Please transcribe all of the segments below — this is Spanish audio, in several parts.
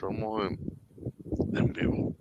Estamos en vivo.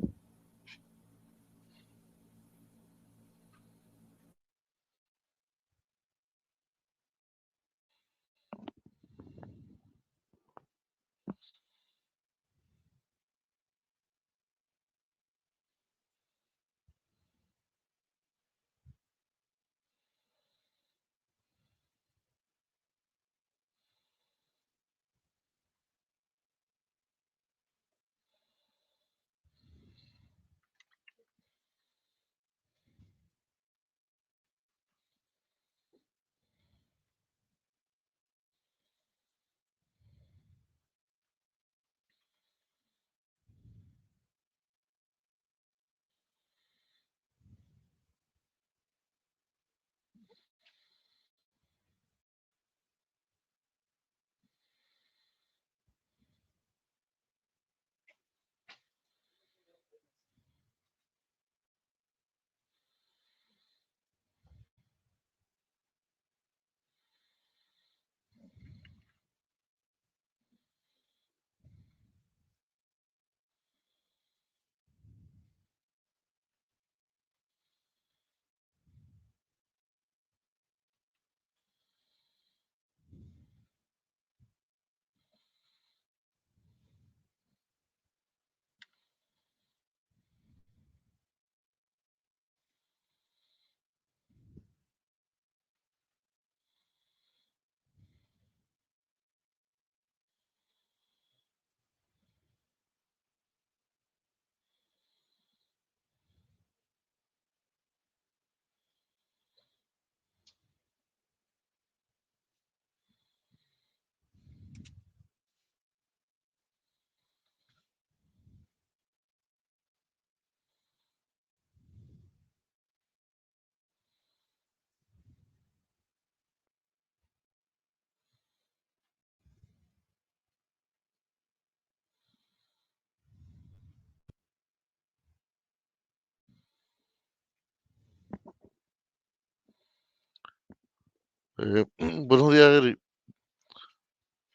Eh, buenos días, Eric.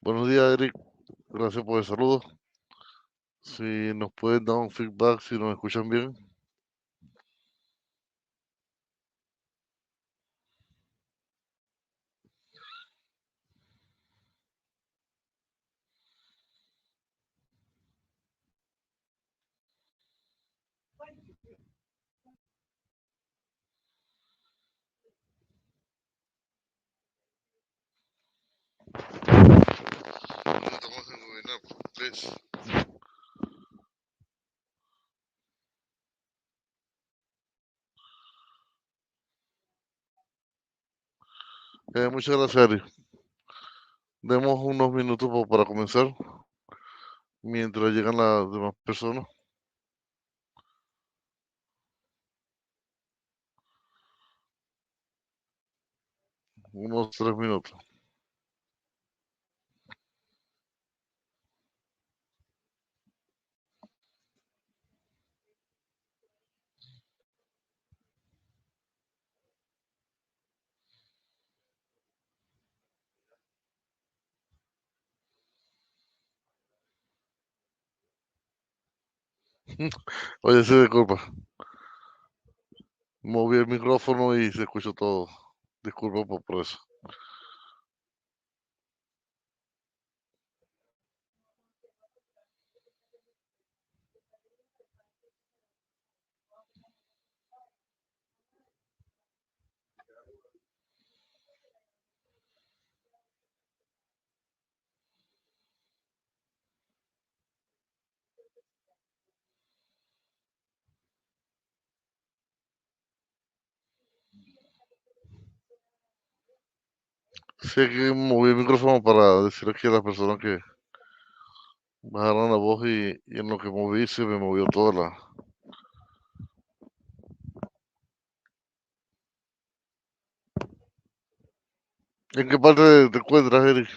Buenos días, Eric. Gracias por el saludo. Si nos pueden dar un feedback, si nos escuchan bien. Estamos en webinar, please. Muchas gracias, Eric. Demos unos minutos para comenzar, mientras llegan las demás personas. Unos 3 minutos. Oye, sí, disculpa. Moví el micrófono y se escuchó todo. Disculpa por eso. Sí, que moví el micrófono para decir aquí a las personas que bajaran la voz y en lo que moví se me movió toda la... ¿En qué parte te encuentras, Eric?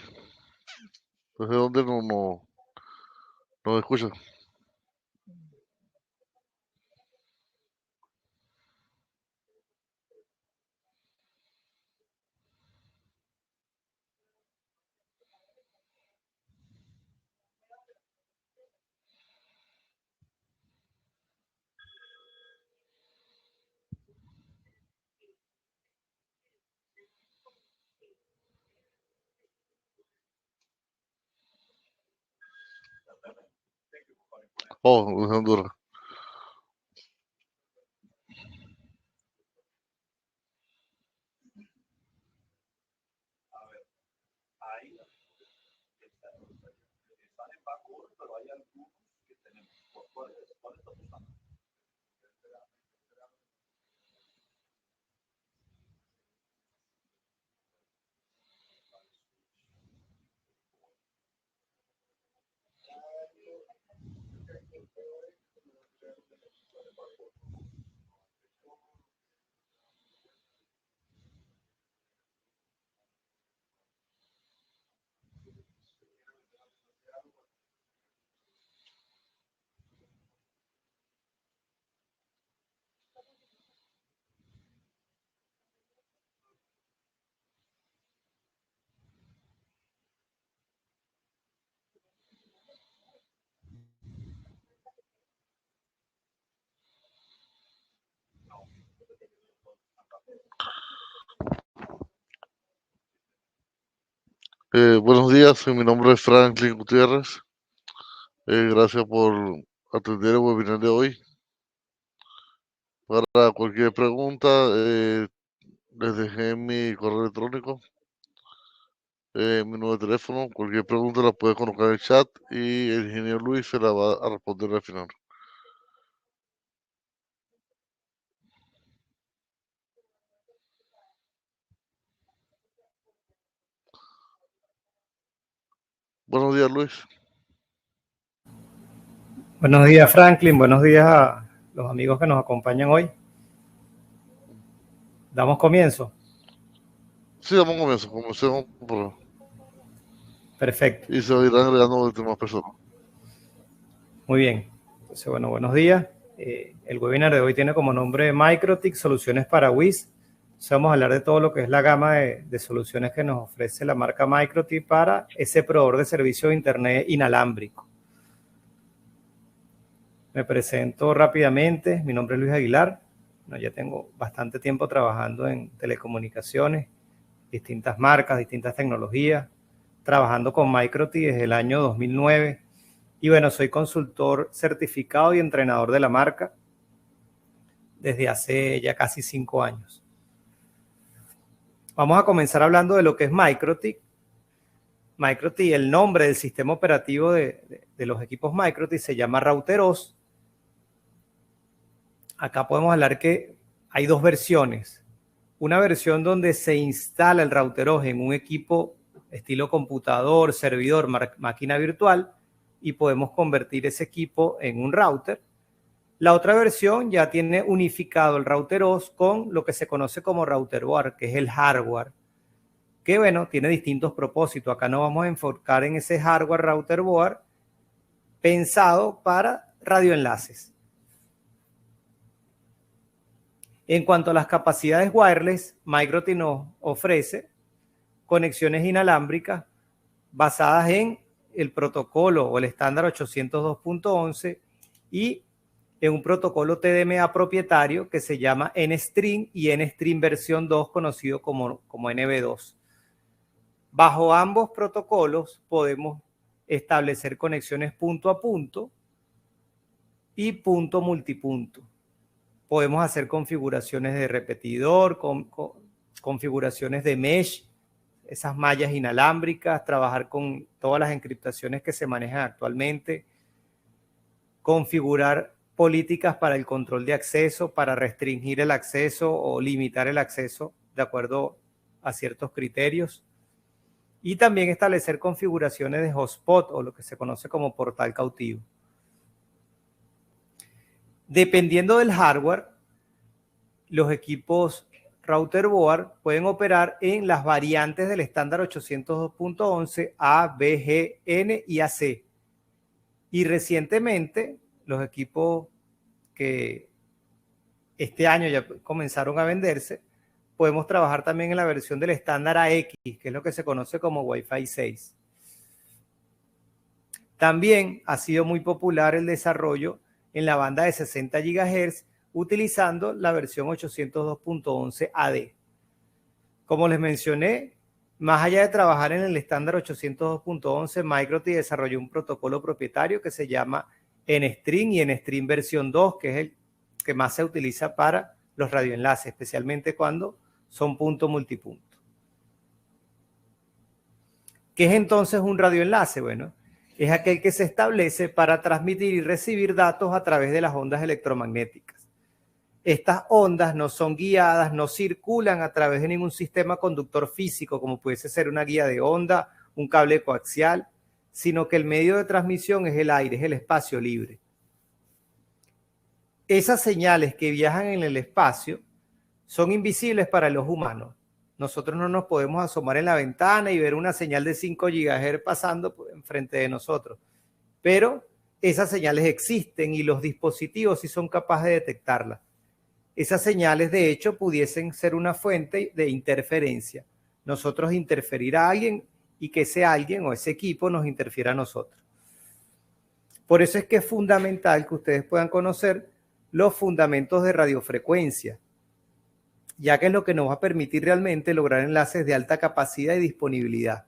¿Desde dónde no escuchas? Oh, de Honduras. Buenos días, mi nombre es Franklin Gutiérrez. Gracias por atender el webinar de hoy. Para cualquier pregunta, les dejé mi correo electrónico, mi número de teléfono. Cualquier pregunta la puede colocar en el chat y el ingeniero Luis se la va a responder al final. Buenos días, Luis. Buenos días, Franklin. Buenos días a los amigos que nos acompañan hoy. ¿Damos comienzo? Sí, damos comienzo. Comencemos por... Perfecto. Y se irán agregando demás personas. Muy bien. Entonces, bueno, buenos días. El webinar de hoy tiene como nombre MikroTik, soluciones para WIS. Entonces, vamos a hablar de todo lo que es la gama de soluciones que nos ofrece la marca MikroTik para ese proveedor de servicio de Internet inalámbrico. Me presento rápidamente. Mi nombre es Luis Aguilar. Bueno, ya tengo bastante tiempo trabajando en telecomunicaciones, distintas marcas, distintas tecnologías, trabajando con MikroTik desde el año 2009. Y bueno, soy consultor certificado y entrenador de la marca desde hace ya casi 5 años. Vamos a comenzar hablando de lo que es MikroTik. MikroTik, el nombre del sistema operativo de los equipos MikroTik se llama Router OS. Acá podemos hablar que hay dos versiones. Una versión donde se instala el Router OS en un equipo estilo computador, servidor, máquina virtual, y podemos convertir ese equipo en un router. La otra versión ya tiene unificado el Router OS con lo que se conoce como Router Board, que es el hardware, que bueno, tiene distintos propósitos. Acá nos vamos a enfocar en ese hardware Router Board pensado para radioenlaces. En cuanto a las capacidades wireless, MikroTik nos ofrece conexiones inalámbricas basadas en el protocolo o el estándar 802.11 y en un protocolo TDMA propietario que se llama NStream y NStream versión 2, conocido como NB2. Bajo ambos protocolos podemos establecer conexiones punto a punto y punto multipunto. Podemos hacer configuraciones de repetidor, configuraciones de mesh, esas mallas inalámbricas, trabajar con todas las encriptaciones que se manejan actualmente, configurar políticas para el control de acceso, para restringir el acceso o limitar el acceso de acuerdo a ciertos criterios, y también establecer configuraciones de hotspot o lo que se conoce como portal cautivo. Dependiendo del hardware, los equipos Router Board pueden operar en las variantes del estándar 802.11 A, B, G, N y AC. Y recientemente, los equipos que este año ya comenzaron a venderse, podemos trabajar también en la versión del estándar AX, que es lo que se conoce como Wi-Fi 6. También ha sido muy popular el desarrollo en la banda de 60 GHz utilizando la versión 802.11 AD. Como les mencioné, más allá de trabajar en el estándar 802.11, MikroTik desarrolló un protocolo propietario que se llama en Stream y en Stream versión 2, que es el que más se utiliza para los radioenlaces, especialmente cuando son punto multipunto. ¿Qué es entonces un radioenlace? Bueno, es aquel que se establece para transmitir y recibir datos a través de las ondas electromagnéticas. Estas ondas no son guiadas, no circulan a través de ningún sistema conductor físico, como pudiese ser una guía de onda, un cable coaxial, sino que el medio de transmisión es el aire, es el espacio libre. Esas señales que viajan en el espacio son invisibles para los humanos. Nosotros no nos podemos asomar en la ventana y ver una señal de 5 GHz pasando enfrente de nosotros. Pero esas señales existen y los dispositivos sí son capaces de detectarlas. Esas señales, de hecho, pudiesen ser una fuente de interferencia. Nosotros interferir a alguien y que ese alguien o ese equipo nos interfiera a nosotros. Por eso es que es fundamental que ustedes puedan conocer los fundamentos de radiofrecuencia, ya que es lo que nos va a permitir realmente lograr enlaces de alta capacidad y disponibilidad.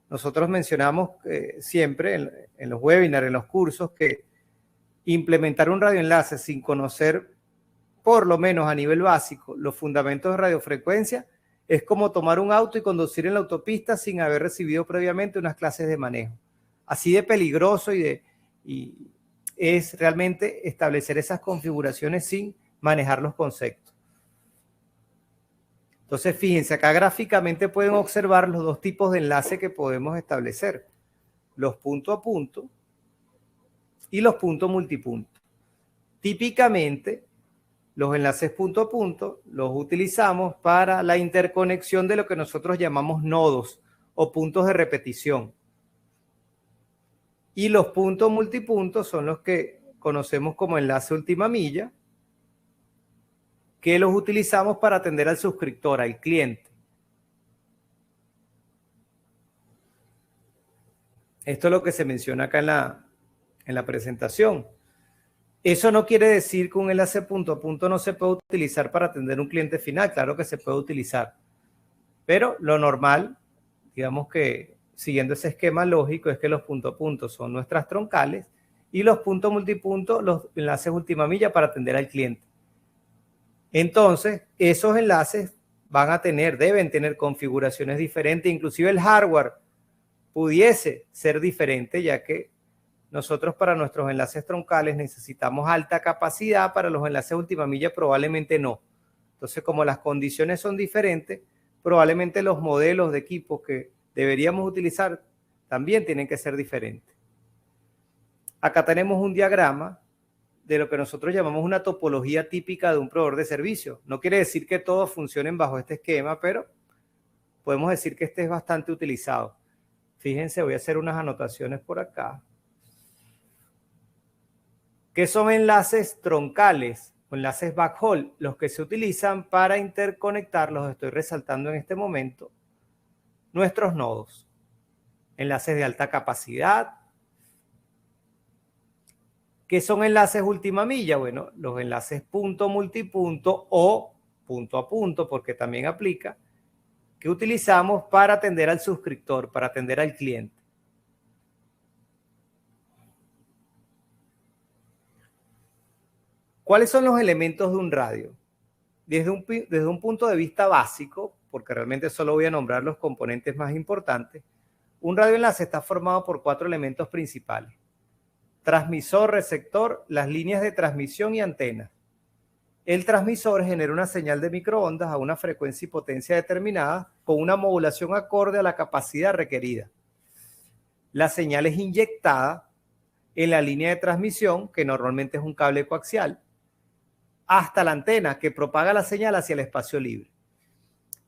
Nosotros mencionamos siempre en los webinars, en los cursos, que implementar un radioenlace sin conocer, por lo menos a nivel básico, los fundamentos de radiofrecuencia es como tomar un auto y conducir en la autopista sin haber recibido previamente unas clases de manejo. Así de peligroso y es realmente establecer esas configuraciones sin manejar los conceptos. Entonces, fíjense, acá gráficamente pueden observar los dos tipos de enlace que podemos establecer. Los punto a punto y los puntos multipunto. Típicamente, los enlaces punto a punto los utilizamos para la interconexión de lo que nosotros llamamos nodos o puntos de repetición. Y los puntos multipuntos son los que conocemos como enlace última milla, que los utilizamos para atender al suscriptor, al cliente. Esto es lo que se menciona acá en la presentación. Eso no quiere decir que un enlace punto a punto no se puede utilizar para atender un cliente final. Claro que se puede utilizar. Pero lo normal, digamos que siguiendo ese esquema lógico, es que los punto a punto son nuestras troncales y los puntos multipuntos, los enlaces última milla para atender al cliente. Entonces, esos enlaces deben tener configuraciones diferentes, inclusive el hardware pudiese ser diferente, ya que nosotros para nuestros enlaces troncales necesitamos alta capacidad, para los enlaces última milla probablemente no. Entonces, como las condiciones son diferentes, probablemente los modelos de equipos que deberíamos utilizar también tienen que ser diferentes. Acá tenemos un diagrama de lo que nosotros llamamos una topología típica de un proveedor de servicio. No quiere decir que todos funcionen bajo este esquema, pero podemos decir que este es bastante utilizado. Fíjense, voy a hacer unas anotaciones por acá. ¿Qué son enlaces troncales o enlaces backhaul? Los que se utilizan para interconectar, los estoy resaltando en este momento, nuestros nodos. Enlaces de alta capacidad. ¿Qué son enlaces última milla? Bueno, los enlaces punto multipunto o punto a punto, porque también aplica, que utilizamos para atender al suscriptor, para atender al cliente. ¿Cuáles son los elementos de un radio? Desde un punto de vista básico, porque realmente solo voy a nombrar los componentes más importantes, un radioenlace está formado por 4 elementos principales: transmisor, receptor, las líneas de transmisión y antenas. El transmisor genera una señal de microondas a una frecuencia y potencia determinada con una modulación acorde a la capacidad requerida. La señal es inyectada en la línea de transmisión, que normalmente es un cable coaxial, hasta la antena, que propaga la señal hacia el espacio libre.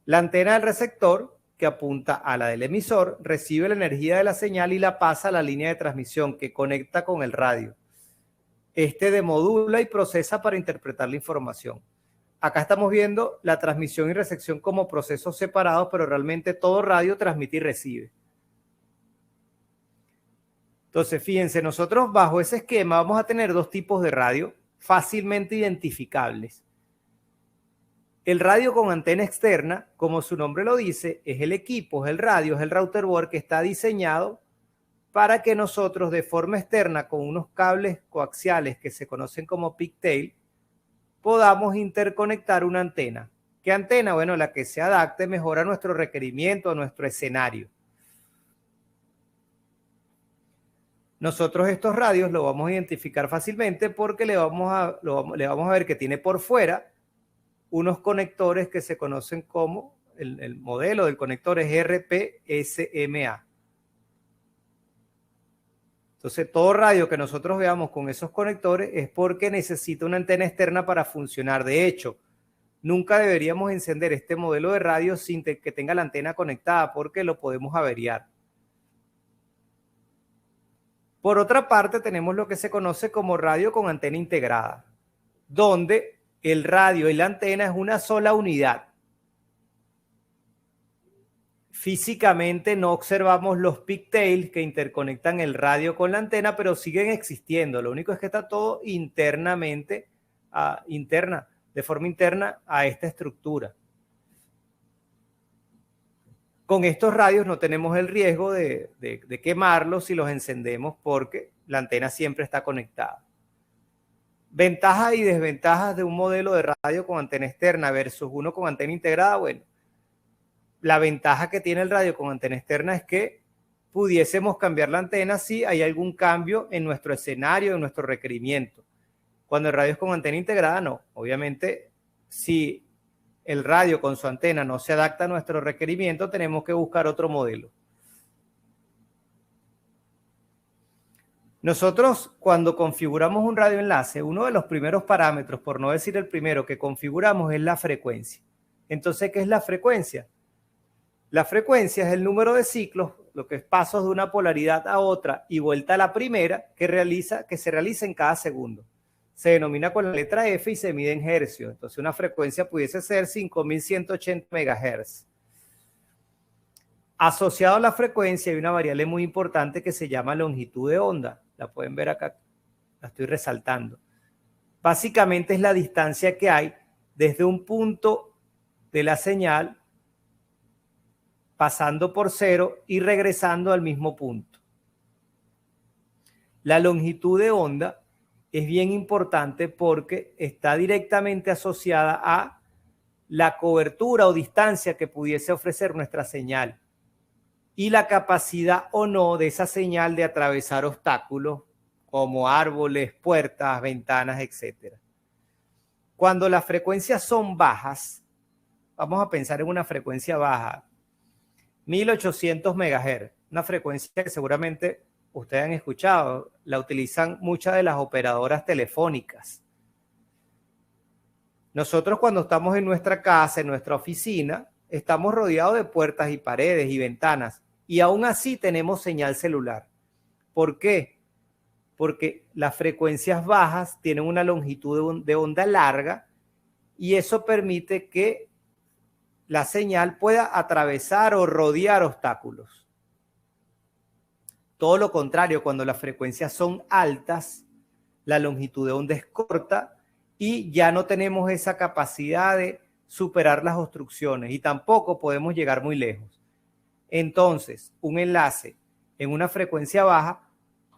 La antena del receptor, que apunta a la del emisor, recibe la energía de la señal y la pasa a la línea de transmisión, que conecta con el radio. Este demodula y procesa para interpretar la información. Acá estamos viendo la transmisión y recepción como procesos separados, pero realmente todo radio transmite y recibe. Entonces, fíjense, nosotros bajo ese esquema vamos a tener 2 tipos de radio fácilmente identificables. El radio con antena externa, como su nombre lo dice, es el equipo, es el radio, es el router board que está diseñado para que nosotros de forma externa con unos cables coaxiales que se conocen como pigtail podamos interconectar una antena. ¿Qué antena? Bueno, la que se adapte mejor a nuestro requerimiento, a nuestro escenario. Nosotros estos radios lo vamos a identificar fácilmente porque le vamos a ver que tiene por fuera unos conectores que se conocen como, el modelo del conector es RP-SMA. Entonces, todo radio que nosotros veamos con esos conectores es porque necesita una antena externa para funcionar. De hecho, nunca deberíamos encender este modelo de radio sin que tenga la antena conectada porque lo podemos averiar. Por otra parte, tenemos lo que se conoce como radio con antena integrada, donde el radio y la antena es una sola unidad. Físicamente no observamos los pigtails que interconectan el radio con la antena, pero siguen existiendo. Lo único es que está todo internamente, de forma interna a esta estructura. Con estos radios no tenemos el riesgo de quemarlos si los encendemos porque la antena siempre está conectada. Ventajas y desventajas de un modelo de radio con antena externa versus uno con antena integrada. Bueno, la ventaja que tiene el radio con antena externa es que pudiésemos cambiar la antena si hay algún cambio en nuestro escenario, en nuestro requerimiento. Cuando el radio es con antena integrada, no. Obviamente, si el radio con su antena no se adapta a nuestro requerimiento, tenemos que buscar otro modelo. Nosotros, cuando configuramos un radioenlace, uno de los primeros parámetros, por no decir el primero que configuramos, es la frecuencia. Entonces, ¿qué es la frecuencia? La frecuencia es el número de ciclos, lo que es pasos de una polaridad a otra y vuelta a la primera que se realiza en cada segundo. Se denomina con la letra F y se mide en hercios. Entonces, una frecuencia pudiese ser 5180 MHz. Asociado a la frecuencia hay una variable muy importante que se llama longitud de onda. La pueden ver acá, la estoy resaltando. Básicamente es la distancia que hay desde un punto de la señal pasando por cero y regresando al mismo punto. La longitud de onda es bien importante porque está directamente asociada a la cobertura o distancia que pudiese ofrecer nuestra señal y la capacidad o no de esa señal de atravesar obstáculos como árboles, puertas, ventanas, etc. Cuando las frecuencias son bajas, vamos a pensar en una frecuencia baja, 1800 MHz, una frecuencia que seguramente ustedes han escuchado, la utilizan muchas de las operadoras telefónicas. Nosotros cuando estamos en nuestra casa, en nuestra oficina, estamos rodeados de puertas y paredes y ventanas y aún así tenemos señal celular. ¿Por qué? Porque las frecuencias bajas tienen una longitud de onda larga y eso permite que la señal pueda atravesar o rodear obstáculos. Todo lo contrario, cuando las frecuencias son altas, la longitud de onda es corta y ya no tenemos esa capacidad de superar las obstrucciones y tampoco podemos llegar muy lejos. Entonces, un enlace en una frecuencia baja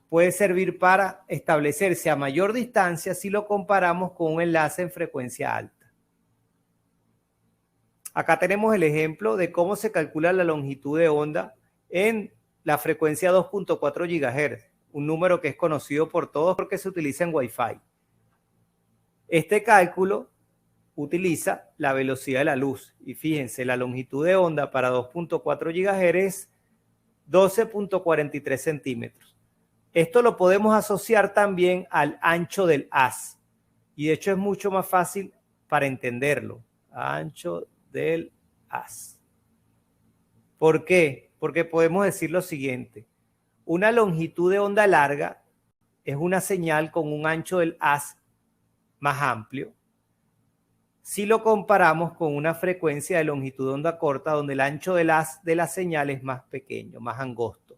puede servir para establecerse a mayor distancia si lo comparamos con un enlace en frecuencia alta. Acá tenemos el ejemplo de cómo se calcula la longitud de onda en la frecuencia 2.4 GHz, un número que es conocido por todos porque se utiliza en Wi-Fi. Este cálculo utiliza la velocidad de la luz y fíjense, la longitud de onda para 2.4 GHz es 12.43 centímetros. Esto lo podemos asociar también al ancho del haz y de hecho es mucho más fácil para entenderlo. Ancho del haz. ¿Por qué? Porque podemos decir lo siguiente. Una longitud de onda larga es una señal con un ancho del haz más amplio si lo comparamos con una frecuencia de longitud de onda corta donde el ancho del haz de la señal es más pequeño, más angosto.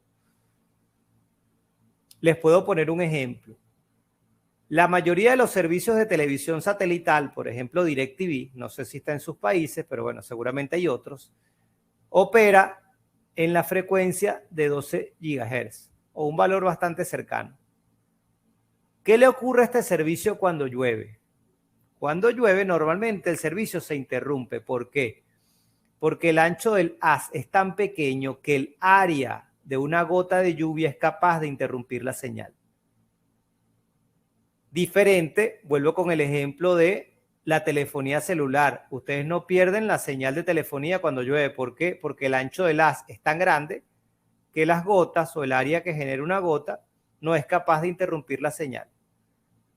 Les puedo poner un ejemplo. La mayoría de los servicios de televisión satelital, por ejemplo DirecTV, no sé si está en sus países, pero bueno, seguramente hay otros, opera en la frecuencia de 12 GHz. o un valor bastante cercano. ¿Qué le ocurre a este servicio cuando llueve? Cuando llueve, normalmente el servicio se interrumpe. ¿Por qué? Porque el ancho del haz es tan pequeño que el área de una gota de lluvia es capaz de interrumpir la señal. Diferente, vuelvo con el ejemplo de la telefonía celular. Ustedes no pierden la señal de telefonía cuando llueve. ¿Por qué? Porque el ancho del haz es tan grande que las gotas o el área que genera una gota no es capaz de interrumpir la señal.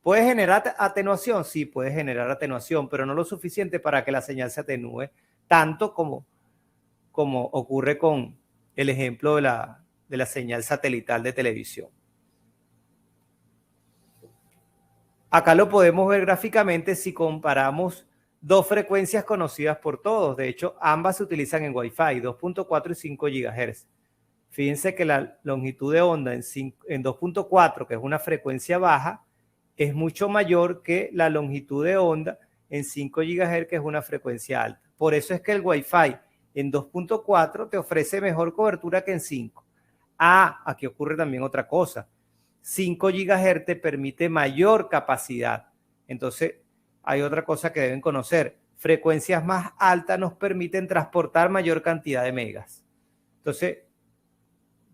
¿Puede generar atenuación? Sí, puede generar atenuación, pero no lo suficiente para que la señal se atenúe tanto como ocurre con el ejemplo de la señal satelital de televisión. Acá lo podemos ver gráficamente si comparamos dos frecuencias conocidas por todos. De hecho, ambas se utilizan en Wi-Fi, 2.4 y 5 GHz. Fíjense que la longitud de onda en 2.4, que es una frecuencia baja, es mucho mayor que la longitud de onda en 5 GHz, que es una frecuencia alta. Por eso es que el Wi-Fi en 2.4 te ofrece mejor cobertura que en 5. Aquí ocurre también otra cosa. 5 GHz te permite mayor capacidad. Entonces, hay otra cosa que deben conocer. Frecuencias más altas nos permiten transportar mayor cantidad de megas. Entonces,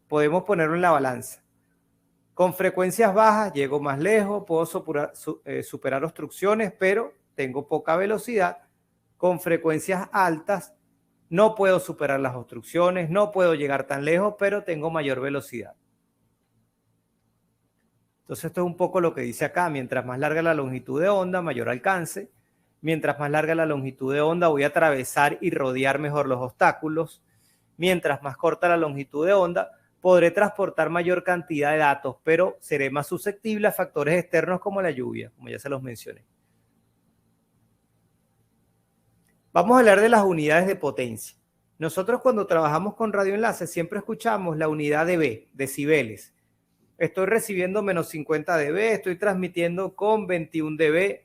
podemos ponerlo en la balanza. Con frecuencias bajas llego más lejos, puedo superar obstrucciones, pero tengo poca velocidad. Con frecuencias altas no puedo superar las obstrucciones, no puedo llegar tan lejos, pero tengo mayor velocidad. Entonces esto es un poco lo que dice acá. Mientras más larga la longitud de onda, mayor alcance. Mientras más larga la longitud de onda, voy a atravesar y rodear mejor los obstáculos. Mientras más corta la longitud de onda, podré transportar mayor cantidad de datos, pero seré más susceptible a factores externos como la lluvia, como ya se los mencioné. Vamos a hablar de las unidades de potencia. Nosotros cuando trabajamos con radioenlaces siempre escuchamos la unidad dB, decibeles. Estoy recibiendo menos 50 dB, estoy transmitiendo con 21 dB.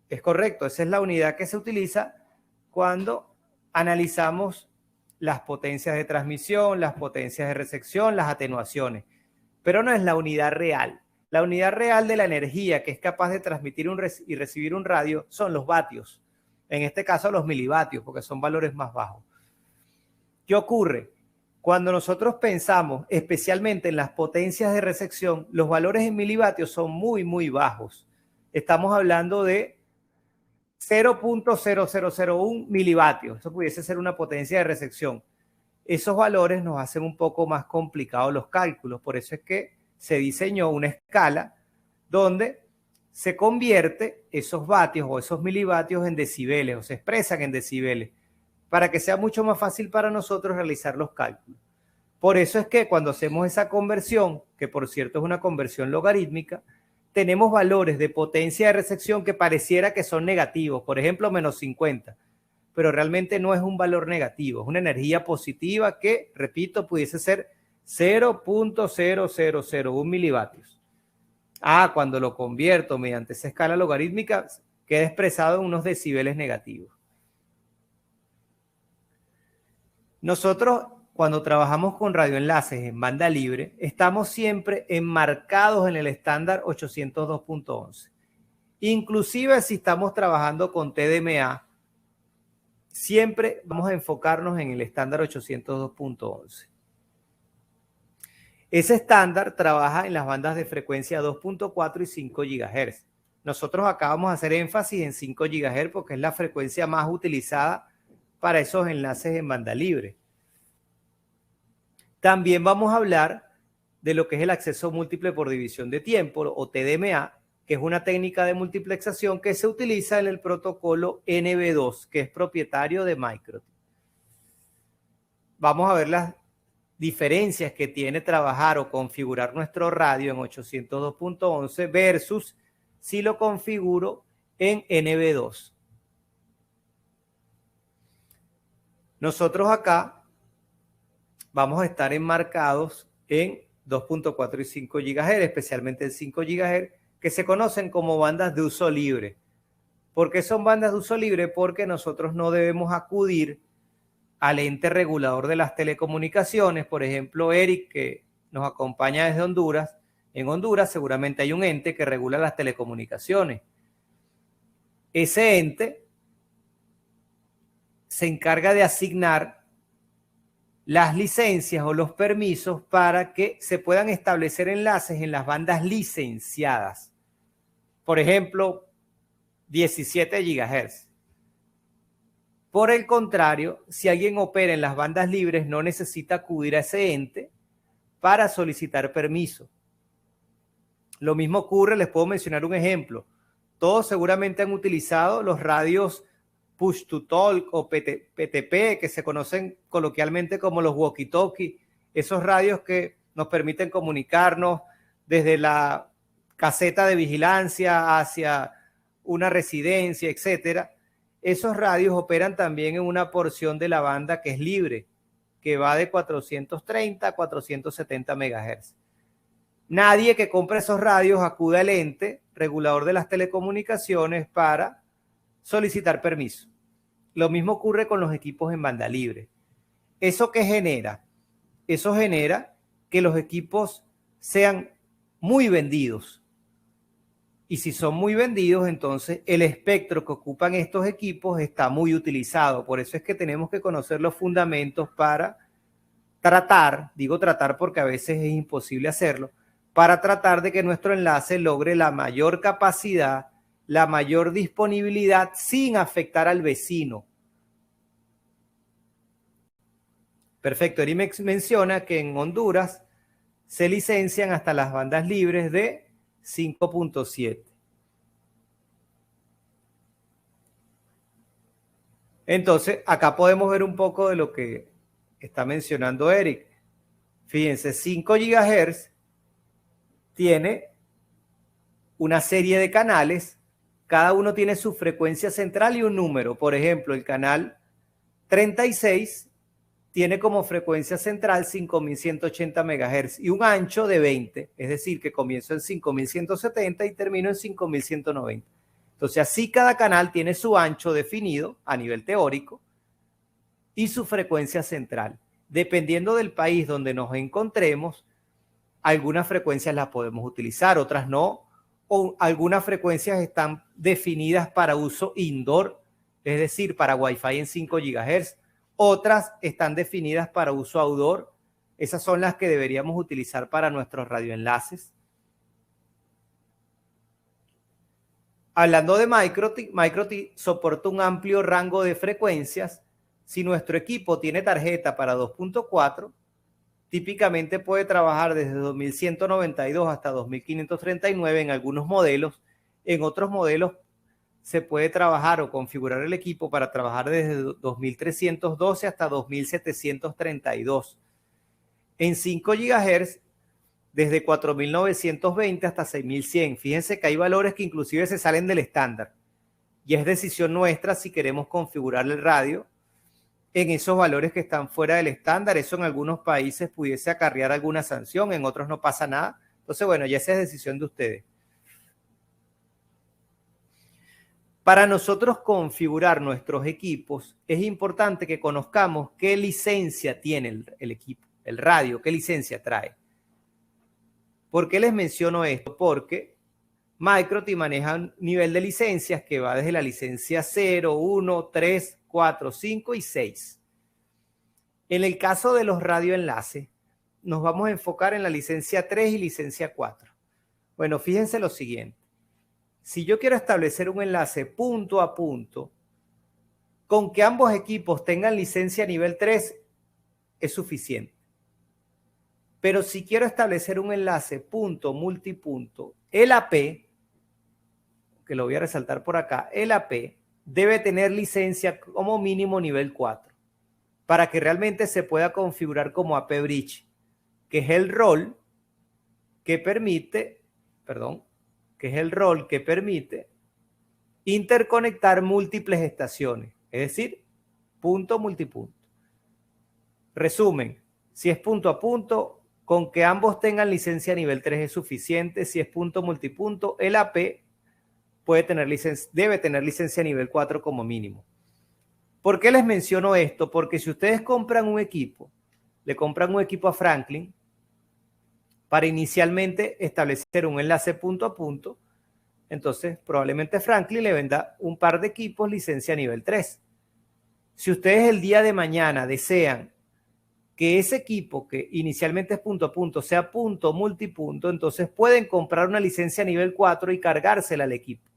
Es correcto, esa es la unidad que se utiliza cuando analizamos las potencias de transmisión, las potencias de recepción, las atenuaciones. Pero no es la unidad real. La unidad real de la energía que es capaz de transmitir y recibir un radio son los vatios. En este caso los milivatios, porque son valores más bajos. ¿Qué ocurre? Cuando nosotros pensamos especialmente en las potencias de recepción, los valores en milivatios son muy, muy bajos. Estamos hablando de 0.0001 milivatios. Eso pudiese ser una potencia de recepción. Esos valores nos hacen un poco más complicados los cálculos. Por eso es que se diseñó una escala donde se convierte esos vatios o esos milivatios en decibeles o se expresan en decibeles para que sea mucho más fácil para nosotros realizar los cálculos. Por eso es que cuando hacemos esa conversión, que por cierto es una conversión logarítmica, tenemos valores de potencia de recepción que pareciera que son negativos, por ejemplo, menos 50, pero realmente no es un valor negativo, es una energía positiva que, repito, pudiese ser 0.0001 milivatios. Cuando lo convierto mediante esa escala logarítmica, queda expresado en unos decibeles negativos. Nosotros, cuando trabajamos con radioenlaces en banda libre, estamos siempre enmarcados en el estándar 802.11. Inclusive si estamos trabajando con TDMA, siempre vamos a enfocarnos en el estándar 802.11. Ese estándar trabaja en las bandas de frecuencia 2.4 y 5 GHz. Nosotros acá vamos a hacer énfasis en 5 GHz porque es la frecuencia más utilizada para esos enlaces en banda libre. También vamos a hablar de lo que es el acceso múltiple por división de tiempo o TDMA, que es una técnica de multiplexación que se utiliza en el protocolo NB2, que es propietario de Microtip. Vamos a ver las diferencias que tiene trabajar o configurar nuestro radio en 802.11 versus si lo configuro en NB2. Nosotros acá vamos a estar enmarcados en 2.4 y 5 GHz, especialmente en 5 GHz, que se conocen como bandas de uso libre. ¿Por qué son bandas de uso libre? Porque nosotros no debemos acudir al ente regulador de las telecomunicaciones, por ejemplo, ERIC, que nos acompaña desde Honduras. En Honduras seguramente hay un ente que regula las telecomunicaciones. Ese ente se encarga de asignar las licencias o los permisos para que se puedan establecer enlaces en las bandas licenciadas. Por ejemplo, 17 GHz. Por el contrario, si alguien opera en las bandas libres, no necesita acudir a ese ente para solicitar permiso. Lo mismo ocurre, les puedo mencionar un ejemplo. Todos seguramente han utilizado los radios Push to Talk o PTP, que se conocen coloquialmente como los walkie-talkie, esos radios que nos permiten comunicarnos desde la caseta de vigilancia hacia una residencia, etcétera. Esos radios operan también en una porción de la banda que es libre, que va de 430 a 470 MHz. Nadie que compre esos radios acude al ente regulador de las telecomunicaciones para solicitar permiso. Lo mismo ocurre con los equipos en banda libre. ¿Eso qué genera? Eso genera que los equipos sean muy vendidos. Y si son muy vendidos, entonces el espectro que ocupan estos equipos está muy utilizado. Por eso es que tenemos que conocer los fundamentos para tratar, digo tratar porque a veces es imposible hacerlo, para tratar de que nuestro enlace logre la mayor capacidad, la mayor disponibilidad sin afectar al vecino. Perfecto. Erimex menciona que en Honduras se licencian hasta las bandas libres de 5.7. Entonces, acá podemos ver un poco de lo que está mencionando Eric. Fíjense, 5 GHz tiene una serie de canales, cada uno tiene su frecuencia central y un número. Por ejemplo, el canal 36 tiene como frecuencia central 5180 MHz y un ancho de 20, es decir, que comienzo en 5170 y termino en 5190. Entonces, así cada canal tiene su ancho definido a nivel teórico y su frecuencia central. Dependiendo del país donde nos encontremos, algunas frecuencias las podemos utilizar, otras no, o algunas frecuencias están definidas para uso indoor, es decir, para Wi-Fi en 5 GHz. Otras están definidas para uso outdoor. Esas son las que deberíamos utilizar para nuestros radioenlaces. Hablando de MikroTik soporta un amplio rango de frecuencias. Si nuestro equipo tiene tarjeta para 2.4, típicamente puede trabajar desde 2192 hasta 2539 en algunos modelos. En otros modelos se puede trabajar o configurar el equipo para trabajar desde 2312 hasta 2732. En 5 GHz, desde 4920 hasta 6100. Fíjense que hay valores que inclusive se salen del estándar. Y es decisión nuestra si queremos configurar el radio en esos valores que están fuera del estándar. Eso en algunos países pudiese acarrear alguna sanción, en otros no pasa nada. Entonces, bueno, ya esa es decisión de ustedes. Para nosotros configurar nuestros equipos, es importante que conozcamos qué licencia tiene el equipo, el radio, qué licencia trae. ¿Por qué les menciono esto? Porque MikroTik maneja un nivel de licencias que va desde la licencia 0, 1, 3, 4, 5 y 6. En el caso de los radioenlaces, nos vamos a enfocar en la licencia 3 y licencia 4. Bueno, fíjense lo siguiente. Si yo quiero establecer un enlace punto a punto, con que ambos equipos tengan licencia nivel 3 es suficiente. Pero si quiero establecer un enlace punto multipunto, el AP, que lo voy a resaltar por acá, el AP debe tener licencia como mínimo nivel 4 para que realmente se pueda configurar como AP Bridge, que es el rol que permite, interconectar múltiples estaciones, es decir, punto multipunto. Resumen, si es punto a punto, con que ambos tengan licencia nivel 3 es suficiente. Si es punto multipunto, el AP debe tener licencia nivel 4 como mínimo. ¿Por qué les menciono esto? Porque si ustedes compran un equipo, le compran un equipo a Franklin, para inicialmente establecer un enlace punto a punto, entonces probablemente Franklin le venda un par de equipos licencia nivel 3. Si ustedes el día de mañana desean que ese equipo que inicialmente es punto a punto sea punto multipunto, entonces pueden comprar una licencia nivel 4 y cargársela al equipo.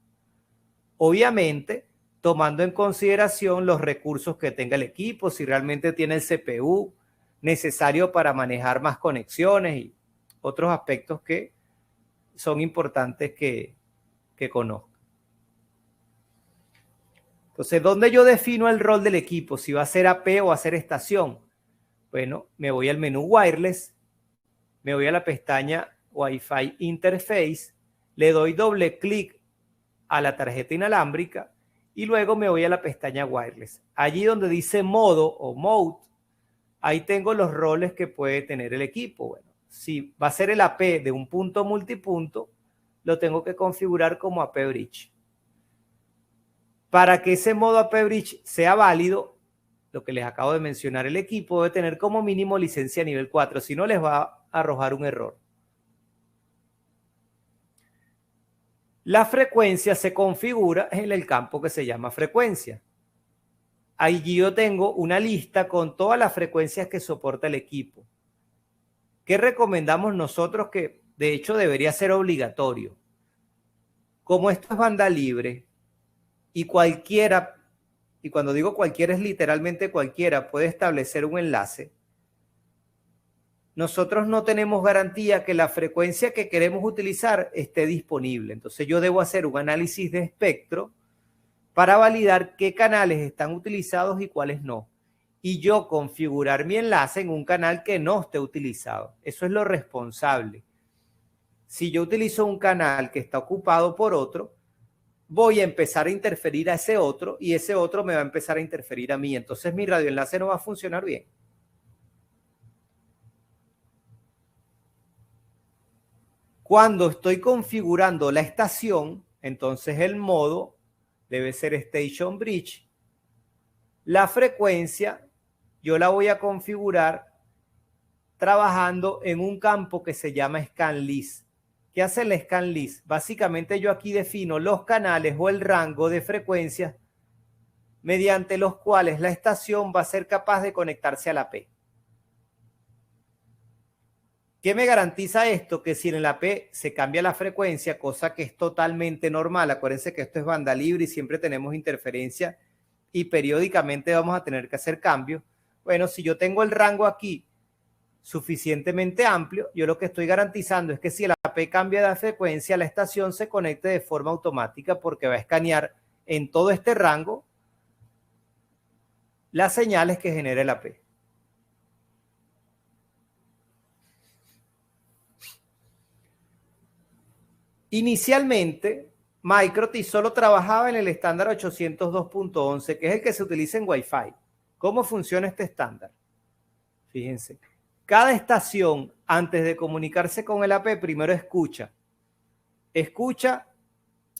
Obviamente, tomando en consideración los recursos que tenga el equipo, si realmente tiene el CPU necesario para manejar más conexiones y otros aspectos que son importantes que conozcan. Entonces, ¿dónde yo defino el rol del equipo? Si va a ser AP o va a ser estación. Bueno, me voy al menú Wireless, me voy a la pestaña Wi-Fi Interface, le doy doble clic a la tarjeta inalámbrica y luego me voy a la pestaña Wireless. Allí donde dice modo o mode, ahí tengo los roles que puede tener el equipo. Bueno, si va a ser el AP de un punto multipunto, lo tengo que configurar como AP Bridge. Para que ese modo AP Bridge sea válido, lo que les acabo de mencionar, el equipo debe tener como mínimo licencia nivel 4, si no les va a arrojar un error. La frecuencia se configura en el campo que se llama frecuencia. Allí yo tengo una lista con todas las frecuencias que soporta el equipo. ¿Qué recomendamos nosotros? Que de hecho debería ser obligatorio. Como esto es banda libre y cualquiera, y cuando digo cualquiera es literalmente cualquiera, puede establecer un enlace, nosotros no tenemos garantía que la frecuencia que queremos utilizar esté disponible. Entonces yo debo hacer un análisis de espectro para validar qué canales están utilizados y cuáles no. Y yo configurar mi enlace en un canal que no esté utilizado. Eso es lo responsable. Si yo utilizo un canal que está ocupado por otro, voy a empezar a interferir a ese otro y ese otro me va a empezar a interferir a mí. Entonces mi radioenlace no va a funcionar bien. Cuando estoy configurando la estación, entonces el modo debe ser Station Bridge. La frecuencia yo la voy a configurar trabajando en un campo que se llama Scan List. ¿Qué hace el Scan List? Básicamente yo aquí defino los canales o el rango de frecuencias mediante los cuales la estación va a ser capaz de conectarse a la P. ¿Qué me garantiza esto? Que si en la P se cambia la frecuencia, cosa que es totalmente normal, acuérdense que esto es banda libre y siempre tenemos interferencia y periódicamente vamos a tener que hacer cambios. Bueno, si yo tengo el rango aquí suficientemente amplio, yo lo que estoy garantizando es que si la P cambia de frecuencia, la estación se conecte de forma automática porque va a escanear en todo este rango las señales que genere la P. Inicialmente, Microtik solo trabajaba en el estándar 802.11, que es el que se utiliza en Wi-Fi. ¿Cómo funciona este estándar? Fíjense, cada estación, antes de comunicarse con el AP, primero escucha. Escucha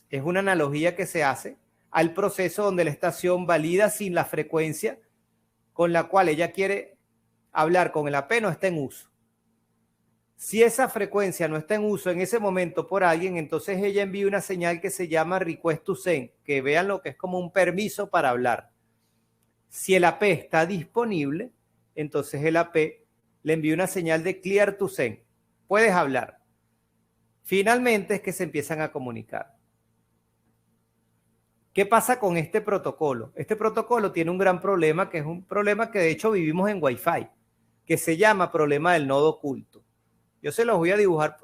es una analogía que se hace al proceso donde la estación valida si la frecuencia con la cual ella quiere hablar con el AP no está en uso. Si esa frecuencia no está en uso en ese momento por alguien, entonces ella envía una señal que se llama request to send, que vean lo que es como un permiso para hablar. Si el AP está disponible, entonces el AP le envía una señal de clear to send. Puedes hablar. Finalmente es que se empiezan a comunicar. ¿Qué pasa con este protocolo? Este protocolo tiene un gran problema, que es un problema que de hecho vivimos en Wi-Fi, que se llama problema del nodo oculto. Yo se los voy a dibujar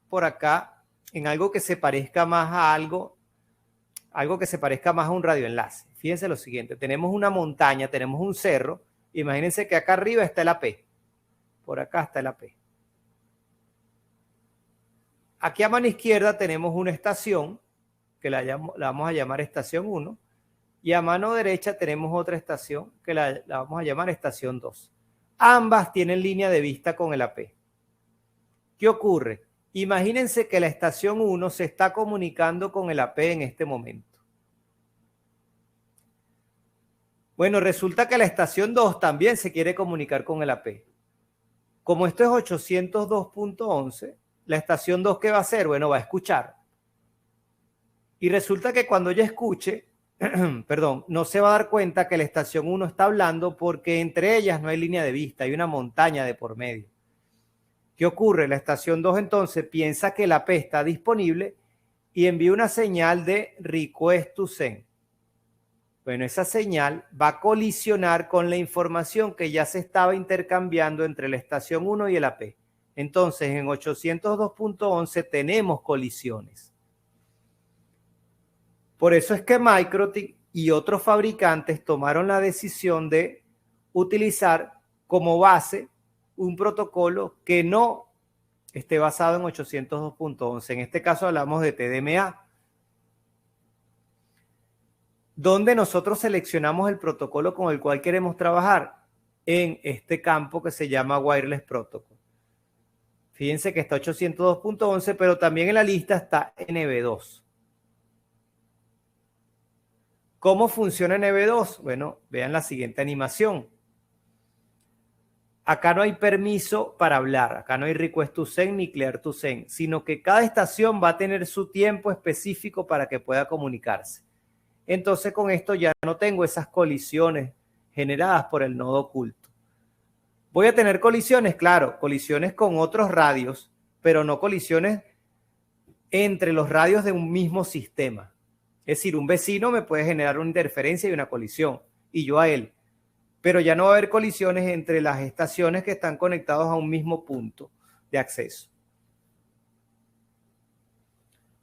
por acá en algo que se parezca más a algo que se parezca más a un radioenlace. Fíjense lo siguiente, tenemos una montaña, tenemos un cerro, imagínense que acá arriba está el AP, por acá está el AP. Aquí a mano izquierda tenemos una estación, que la vamos a llamar estación 1, y a mano derecha tenemos otra estación, que la vamos a llamar estación 2. Ambas tienen línea de vista con el AP. ¿Qué ocurre? Imagínense que la estación 1 se está comunicando con el AP en este momento. Bueno, resulta que la estación 2 también se quiere comunicar con el AP. Como esto es 802.11, la estación 2, ¿qué va a hacer? Bueno, va a escuchar. Y resulta que cuando ella escuche, perdón, no se va a dar cuenta que la estación 1 está hablando porque entre ellas no hay línea de vista, hay una montaña de por medio. ¿Qué ocurre? La estación 2 entonces piensa que la P está disponible y envía una señal de request to send. Bueno, esa señal va a colisionar con la información que ya se estaba intercambiando entre la estación 1 y el AP. Entonces, en 802.11 tenemos colisiones. Por eso es que MikroTik y otros fabricantes tomaron la decisión de utilizar como base un protocolo que no esté basado en 802.11. En este caso hablamos de TDMA, donde nosotros seleccionamos el protocolo con el cual queremos trabajar en este campo que se llama Wireless Protocol. Fíjense que está 802.11, pero también en la lista está NB2. ¿Cómo funciona NB2? Bueno, vean la siguiente animación. Acá no hay permiso para hablar, acá no hay request to send ni clear to send, sino que cada estación va a tener su tiempo específico para que pueda comunicarse. Entonces con esto ya no tengo esas colisiones generadas por el nodo oculto. Voy a tener colisiones, claro, colisiones con otros radios, pero no colisiones entre los radios de un mismo sistema. Es decir, un vecino me puede generar una interferencia y una colisión, y yo a él. Pero ya no va a haber colisiones entre las estaciones que están conectadas a un mismo punto de acceso.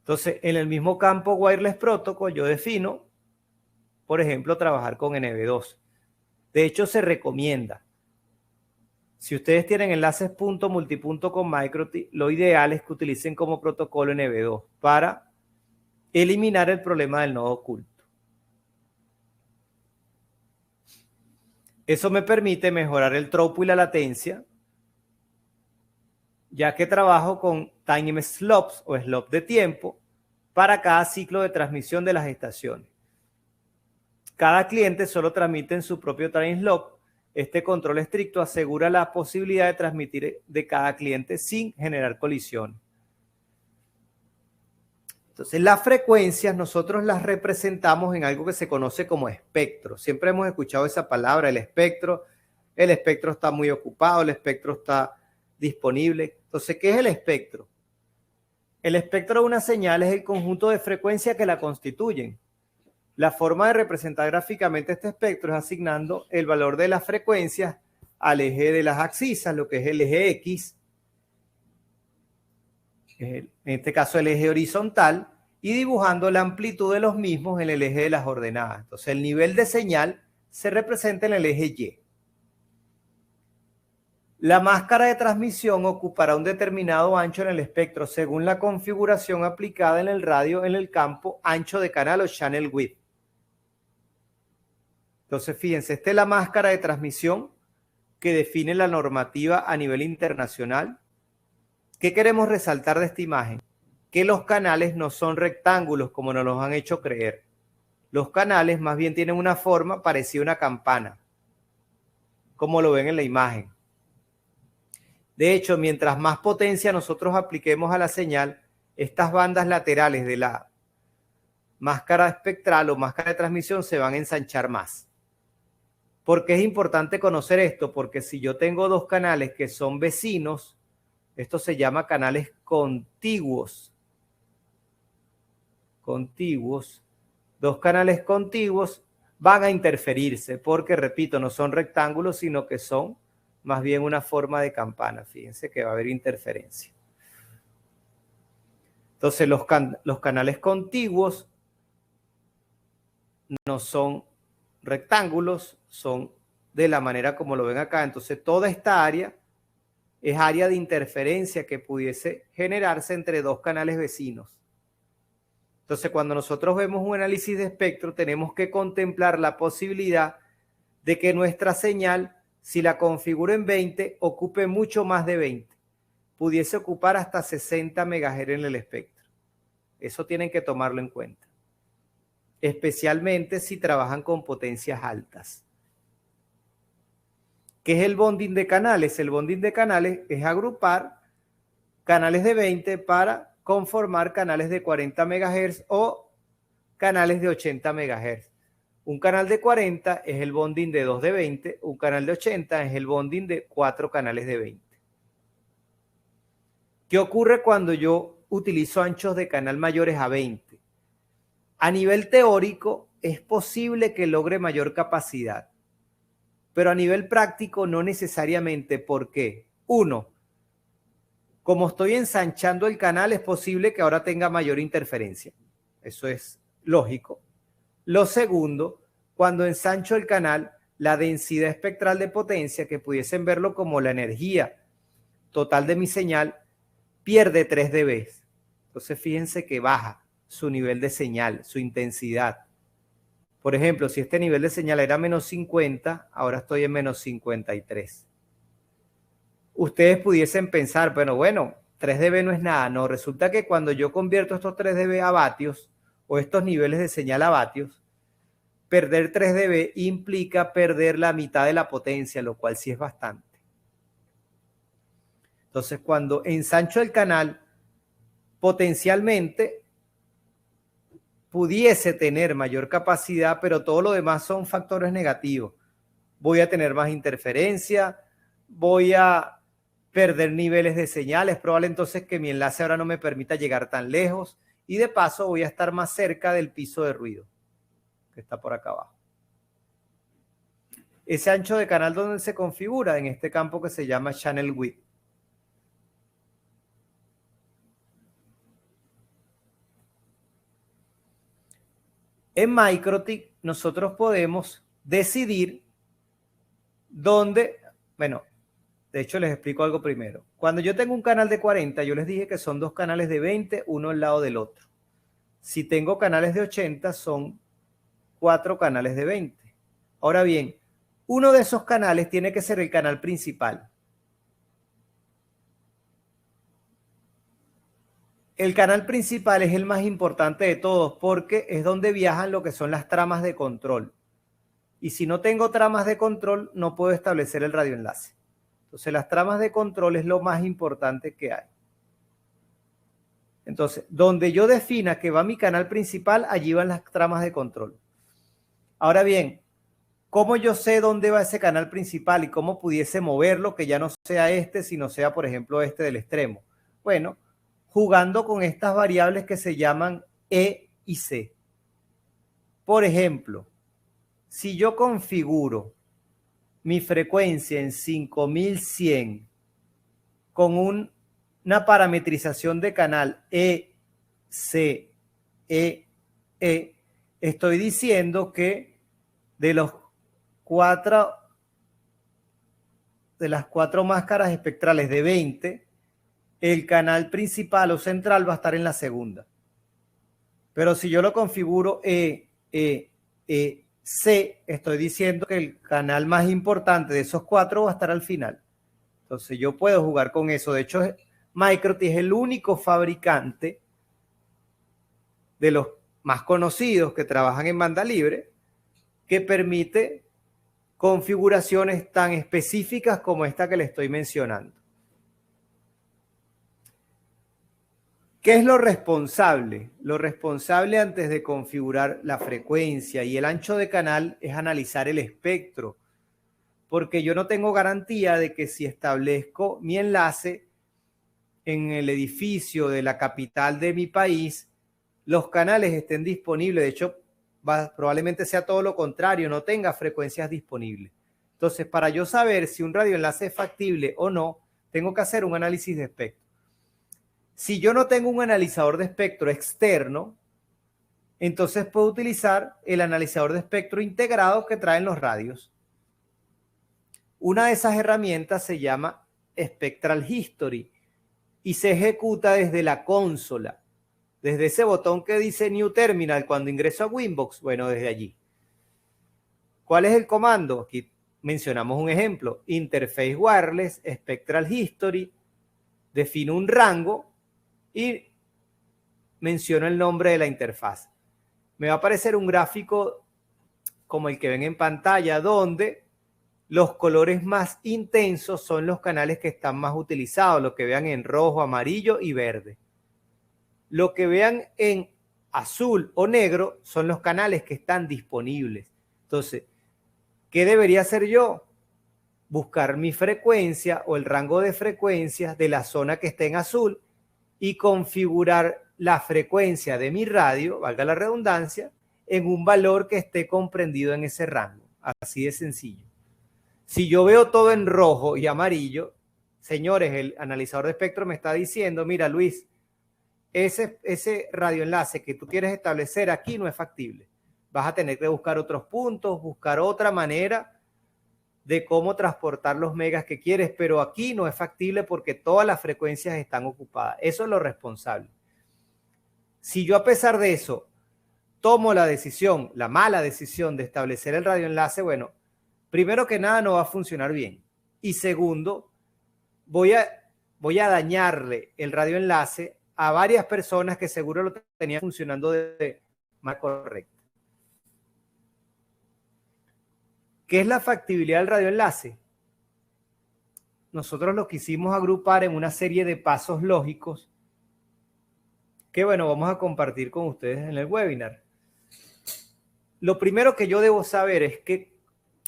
Entonces, en el mismo campo Wireless Protocol, yo defino, por ejemplo, trabajar con NB2. De hecho, se recomienda. Si ustedes tienen enlaces punto multipunto con MikroTik, lo ideal es que utilicen como protocolo NB2 para eliminar el problema del nodo oculto. Eso me permite mejorar el throughput y la latencia, ya que trabajo con time slops o slots de tiempo para cada ciclo de transmisión de las estaciones. Cada cliente solo transmite en su propio time slot. Este control estricto asegura la posibilidad de transmitir de cada cliente sin generar colisiones. Entonces, las frecuencias nosotros las representamos en algo que se conoce como espectro. Siempre hemos escuchado esa palabra, el espectro. El espectro está muy ocupado, el espectro está disponible. Entonces, ¿qué es el espectro? El espectro de una señal es el conjunto de frecuencias que la constituyen. La forma de representar gráficamente este espectro es asignando el valor de las frecuencias al eje de las abscisas, lo que es el eje X, en este caso el eje horizontal, y dibujando la amplitud de los mismos en el eje de las ordenadas. Entonces el nivel de señal se representa en el eje Y. La máscara de transmisión ocupará un determinado ancho en el espectro según la configuración aplicada en el radio en el campo ancho de canal o channel width. Entonces, fíjense, esta es la máscara de transmisión que define la normativa a nivel internacional. ¿Qué queremos resaltar de esta imagen? Que los canales no son rectángulos como nos los han hecho creer. Los canales más bien tienen una forma parecida a una campana, como lo ven en la imagen. De hecho, mientras más potencia nosotros apliquemos a la señal, estas bandas laterales de la máscara espectral o máscara de transmisión se van a ensanchar más. ¿Por qué es importante conocer esto? Porque si yo tengo dos canales que son vecinos, esto se llama canales contiguos. Dos canales contiguos van a interferirse porque, repito, no son rectángulos, sino que son más bien una forma de campana. Fíjense que va a haber interferencia. Entonces, los canales contiguos no son rectángulos, son de la manera como lo ven acá. Entonces, toda esta área es área de interferencia que pudiese generarse entre dos canales vecinos. Entonces, cuando nosotros vemos un análisis de espectro, tenemos que contemplar la posibilidad de que nuestra señal, si la configuro en 20, ocupe mucho más de 20. Pudiese ocupar hasta 60 MHz en el espectro. Eso tienen que tomarlo en cuenta. Especialmente si trabajan con potencias altas. ¿Qué es el bonding de canales? El bonding de canales es agrupar canales de 20 para conformar canales de 40 MHz o canales de 80 MHz. Un canal de 40 es el bonding de 2 de 20, un canal de 80 es el bonding de 4 canales de 20. ¿Qué ocurre cuando yo utilizo anchos de canal mayores a 20? A nivel teórico es posible que logre mayor capacidad, pero a nivel práctico no necesariamente. ¿Por qué? Uno, como estoy ensanchando el canal, es posible que ahora tenga mayor interferencia. Eso es lógico. Lo segundo, cuando ensancho el canal, la densidad espectral de potencia, que pudiesen verlo como la energía total de mi señal, pierde 3 dB. Entonces fíjense que baja su nivel de señal, su intensidad. Por ejemplo, si este nivel de señal era menos 50, ahora estoy en menos 53. Ustedes pudiesen pensar, bueno, 3 dB no es nada. No, resulta que cuando yo convierto estos 3 dB a vatios o estos niveles de señal a vatios, perder 3 dB implica perder la mitad de la potencia, lo cual sí es bastante. Entonces, cuando ensancho el canal, potencialmente pudiese tener mayor capacidad, pero todo lo demás son factores negativos. Voy a tener más interferencia, voy a perder niveles de señal, es probable entonces que mi enlace ahora no me permita llegar tan lejos y de paso voy a estar más cerca del piso de ruido, que está por acá abajo. Ese ancho de canal, ¿dónde se configura? En este campo que se llama Channel Width. En MikroTik nosotros podemos decidir dónde, de hecho les explico algo primero. Cuando yo tengo un canal de 40, yo les dije que son 2 canales de 20, uno al lado del otro. Si tengo canales de 80, son 4 canales de 20. Ahora bien, uno de esos canales tiene que ser el canal principal. El canal principal es el más importante de todos porque es donde viajan lo que son las tramas de control. Y si no tengo tramas de control, no puedo establecer el radioenlace. Entonces, las tramas de control es lo más importante que hay. Entonces, donde yo defina que va mi canal principal, allí van las tramas de control. Ahora bien, ¿cómo yo sé dónde va ese canal principal y cómo pudiese moverlo que ya no sea este, sino sea, por ejemplo, este del extremo? Bueno, jugando con estas variables que se llaman E y C. Por ejemplo, si yo configuro mi frecuencia en 5100 con una parametrización de canal E, C, E, E, estoy diciendo que de las 4 máscaras espectrales de 20, el canal principal o central va a estar en la segunda. Pero si yo lo configuro E, C, estoy diciendo que el canal más importante de esos 4 va a estar al final. Entonces yo puedo jugar con eso. De hecho, MikroTik es el único fabricante de los más conocidos que trabajan en banda libre que permite configuraciones tan específicas como esta que le estoy mencionando. ¿Qué es lo responsable? Lo responsable antes de configurar la frecuencia y el ancho de canal es analizar el espectro, porque yo no tengo garantía de que si establezco mi enlace en el edificio de la capital de mi país, los canales estén disponibles. De hecho, probablemente sea todo lo contrario, no tenga frecuencias disponibles. Entonces, para yo saber si un radioenlace es factible o no, tengo que hacer un análisis de espectro. Si yo no tengo un analizador de espectro externo, entonces puedo utilizar el analizador de espectro integrado que traen los radios. Una de esas herramientas se llama Spectral History y se ejecuta desde la consola, desde ese botón que dice New Terminal cuando ingreso a Winbox. Bueno, desde allí. ¿Cuál es el comando? Aquí mencionamos un ejemplo. Interface Wireless, Spectral History, defino un rango y menciono el nombre de la interfaz. Me va a aparecer un gráfico como el que ven en pantalla donde los colores más intensos son los canales que están más utilizados, lo que vean en rojo, amarillo y verde. Lo que vean en azul o negro son los canales que están disponibles. Entonces, ¿qué debería hacer yo? Buscar mi frecuencia o el rango de frecuencias de la zona que esté en azul y configurar la frecuencia de mi radio, valga la redundancia, en un valor que esté comprendido en ese rango. Así de sencillo. Si yo veo todo en rojo y amarillo, señores, el analizador de espectro me está diciendo, mira Luis, ese radioenlace que tú quieres establecer aquí no es factible. Vas a tener que buscar otros puntos, buscar otra manera de cómo transportar los megas que quieres, pero aquí no es factible porque todas las frecuencias están ocupadas. Eso es lo responsable. Si yo a pesar de eso tomo la decisión, la mala decisión de establecer el radioenlace, bueno, primero que nada no va a funcionar bien. Y segundo, voy a dañarle el radioenlace a varias personas que seguro lo tenían funcionando de manera correcta. ¿Qué es la factibilidad del radioenlace? Nosotros lo quisimos agrupar en una serie de pasos lógicos que, bueno, vamos a compartir con ustedes en el webinar. Lo primero que yo debo saber es que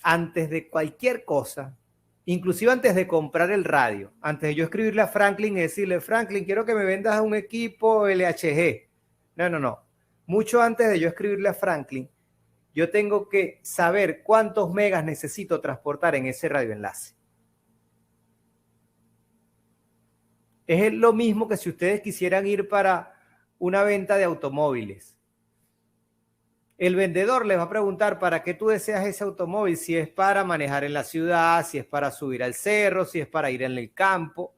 antes de cualquier cosa, inclusive antes de comprar el radio, antes de yo escribirle a Franklin y decirle, Franklin, quiero que me vendas un equipo LHG. No. Mucho antes de yo escribirle a Franklin, yo tengo que saber cuántos megas necesito transportar en ese radioenlace. Es lo mismo que si ustedes quisieran ir para una venta de automóviles. El vendedor les va a preguntar para qué tú deseas ese automóvil, si es para manejar en la ciudad, si es para subir al cerro, si es para ir en el campo,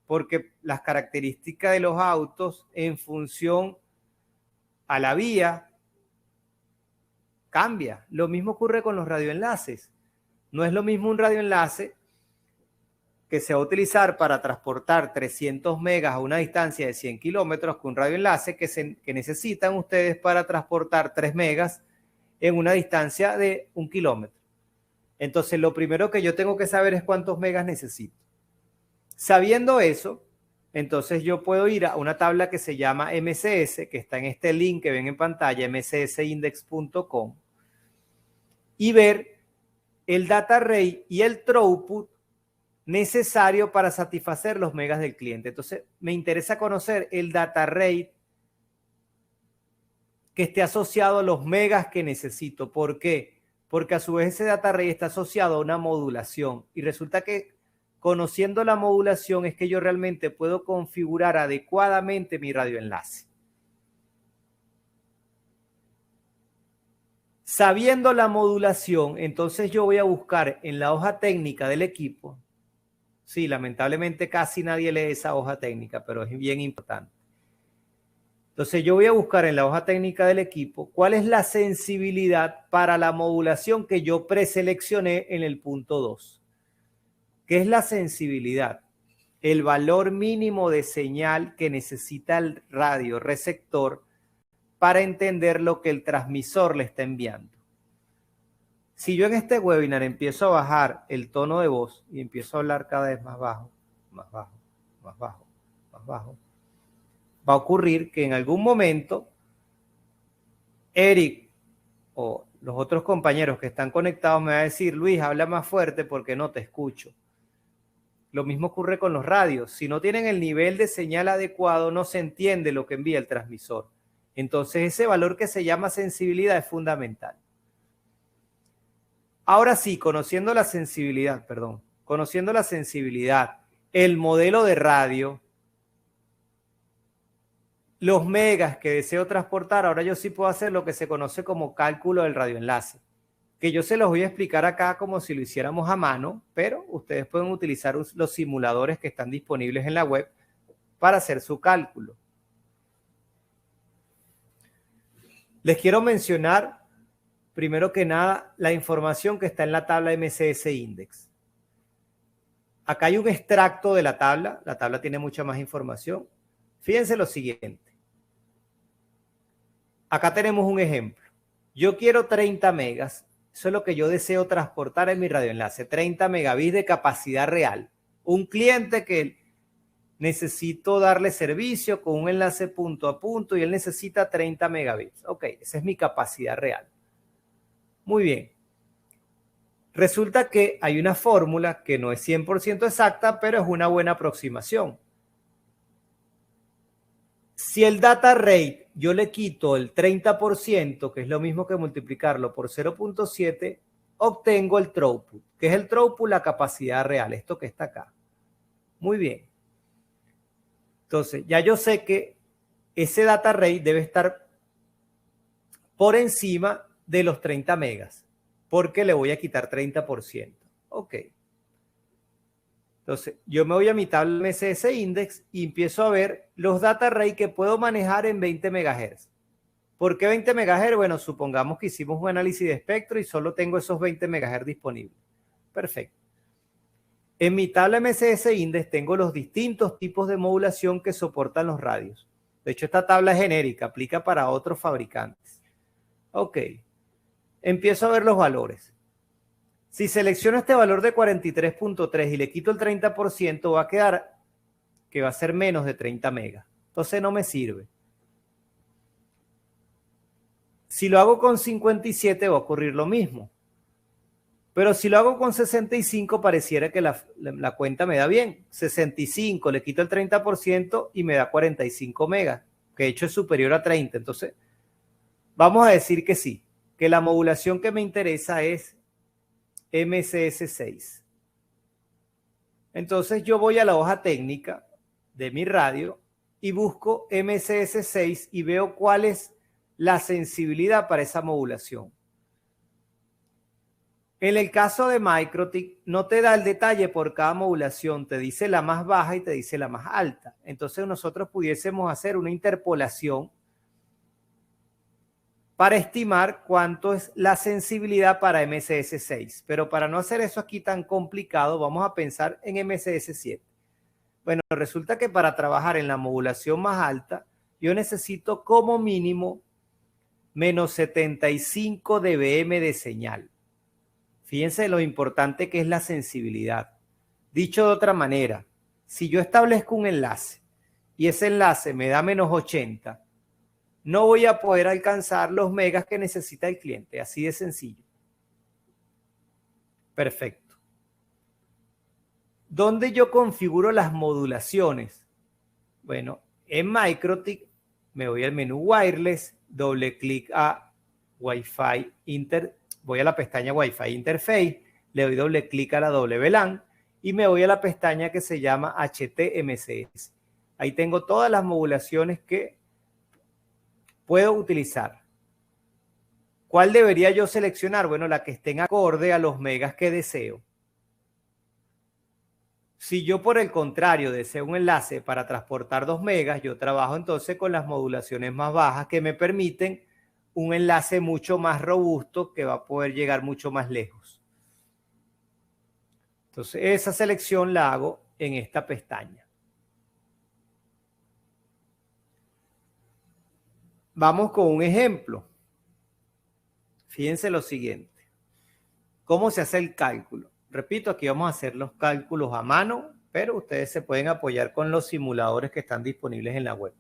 porque las características de los autos en función a la vía cambia. Lo mismo ocurre con los radioenlaces. No es lo mismo un radioenlace que se va a utilizar para transportar 300 megas a una distancia de 100 kilómetros que un radioenlace que necesitan ustedes para transportar 3 megas en una distancia de 1 kilómetro. Entonces, lo primero que yo tengo que saber es cuántos megas necesito. Sabiendo eso, entonces yo puedo ir a una tabla que se llama MCS, que está en este link que ven en pantalla, mcsindex.com, y ver el data rate y el throughput necesario para satisfacer los megas del cliente. Entonces, me interesa conocer el data rate que esté asociado a los megas que necesito. ¿Por qué? Porque a su vez ese data rate está asociado a una modulación y resulta que conociendo la modulación es que yo realmente puedo configurar adecuadamente mi radioenlace. Sabiendo la modulación, entonces yo voy a buscar en la hoja técnica del equipo. Sí, lamentablemente casi nadie lee esa hoja técnica, pero es bien importante. Entonces yo voy a buscar en la hoja técnica del equipo cuál es la sensibilidad para la modulación que yo preseleccioné en el punto 2. ¿Qué es la sensibilidad? El valor mínimo de señal que necesita el radio receptor para entender lo que el transmisor le está enviando. Si yo en este webinar empiezo a bajar el tono de voz y empiezo a hablar cada vez más bajo, más bajo, más bajo, más bajo, va a ocurrir que en algún momento Eric o los otros compañeros que están conectados me van a decir, Luis, habla más fuerte porque no te escucho. Lo mismo ocurre con los radios. Si no tienen el nivel de señal adecuado, no se entiende lo que envía el transmisor. Entonces, ese valor que se llama sensibilidad es fundamental. Ahora sí, conociendo la sensibilidad, el modelo de radio, los megas que deseo transportar, ahora yo sí puedo hacer lo que se conoce como cálculo del radioenlace, que yo se los voy a explicar acá como si lo hiciéramos a mano, pero ustedes pueden utilizar los simuladores que están disponibles en la web para hacer su cálculo. Les quiero mencionar, primero que nada, la información que está en la tabla MCS Index. Acá hay un extracto de la tabla tiene mucha más información. Fíjense lo siguiente. Acá tenemos un ejemplo. Yo quiero 30 megas Eso es lo que yo deseo transportar en mi radioenlace, 30 megabits de capacidad real. Un cliente que necesito darle servicio con un enlace punto a punto y él necesita 30 megabits. Ok, esa es mi capacidad real. Muy bien. Resulta que hay una fórmula que no es 100% exacta, pero es una buena aproximación. Si el data rate yo le quito el 30%, que es lo mismo que multiplicarlo por 0.7, obtengo el throughput. ¿Qué es el throughput? La capacidad real, esto que está acá. Muy bien. Entonces, ya yo sé que ese data rate debe estar por encima de los 30 megas, porque le voy a quitar 30%. Ok. Entonces, yo me voy a mi tabla MSS Index y empiezo a ver los data rate que puedo manejar en 20 MHz. ¿Por qué 20 MHz? Bueno, supongamos que hicimos un análisis de espectro y solo tengo esos 20 MHz disponibles. Perfecto. En mi tabla MSS Index tengo los distintos tipos de modulación que soportan los radios. De hecho, esta tabla es genérica, aplica para otros fabricantes. Ok. Empiezo a ver los valores. Si selecciono este valor de 43.3 y le quito el 30%, va a quedar que va a ser menos de 30 megas. Entonces no me sirve. Si lo hago con 57 va a ocurrir lo mismo. Pero si lo hago con 65 pareciera que la cuenta me da bien. 65, le quito el 30% y me da 45 megas, que de hecho es superior a 30. Entonces vamos a decir que sí, que la modulación que me interesa es MSS6. Entonces yo voy a la hoja técnica de mi radio y busco MSS6 y veo cuál es la sensibilidad para esa modulación. En el caso de MikroTik no te da el detalle por cada modulación, te dice la más baja y te dice la más alta. Entonces nosotros pudiésemos hacer una interpolación para estimar cuánto es la sensibilidad para MSS6. Pero para no hacer eso aquí tan complicado, vamos a pensar en MSS7. Bueno, resulta que para trabajar en la modulación más alta, yo necesito como mínimo menos 75 dBm de señal. Fíjense lo importante que es la sensibilidad. Dicho de otra manera, si yo establezco un enlace y ese enlace me da menos 80, no voy a poder alcanzar los megas que necesita el cliente. Así de sencillo. Perfecto. ¿Dónde yo configuro las modulaciones? Bueno, en MikroTik me voy al menú Wireless, doble clic a Wi-Fi voy a la pestaña Wi-Fi Interface, le doy doble clic a la WLAN y me voy a la pestaña que se llama HTMSS. Ahí tengo todas las modulaciones que puedo utilizar. ¿Cuál debería yo seleccionar? Bueno, la que estén acorde a los megas que deseo. Si yo por el contrario deseo un enlace para transportar 2 megas, yo trabajo entonces con las modulaciones más bajas que me permiten un enlace mucho más robusto que va a poder llegar mucho más lejos. Entonces esa selección la hago en esta pestaña. Vamos con un ejemplo. Fíjense lo siguiente. ¿Cómo se hace el cálculo? Repito, aquí vamos a hacer los cálculos a mano, pero ustedes se pueden apoyar con los simuladores que están disponibles en la web.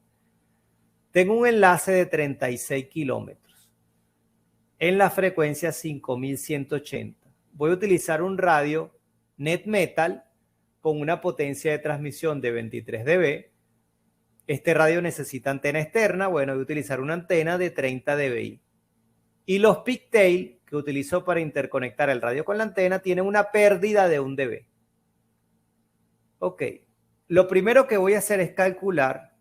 Tengo un enlace de 36 kilómetros en la frecuencia 5180. Voy a utilizar un radio NetMetal con una potencia de transmisión de 23 dB. Este radio necesita antena externa. Bueno, voy a utilizar una antena de 30 dBi. Y los pigtail que utilizo para interconectar el radio con la antena tienen una pérdida de 1 dB. Ok, lo primero que voy a hacer es calcular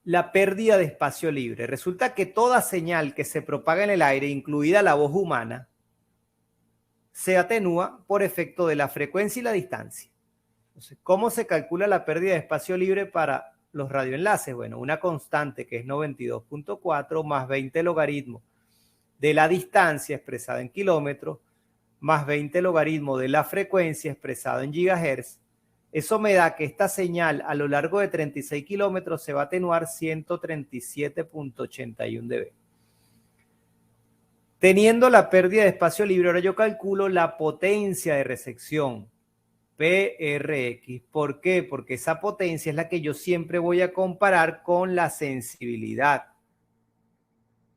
la pérdida de espacio libre. Resulta que toda señal que se propaga en el aire, incluida la voz humana, se atenúa por efecto de la frecuencia y la distancia. Entonces, ¿cómo se calcula la pérdida de espacio libre para los radioenlaces? Bueno, una constante que es 92.4 más 20 logaritmos de la distancia expresada en kilómetros más 20 logaritmos de la frecuencia expresada en gigahertz. Eso me da que esta señal a lo largo de 36 kilómetros se va a atenuar 137.81 dB. Teniendo la pérdida de espacio libre, ahora yo calculo la potencia de resección, PRX. ¿Por qué? Porque esa potencia es la que yo siempre voy a comparar con la sensibilidad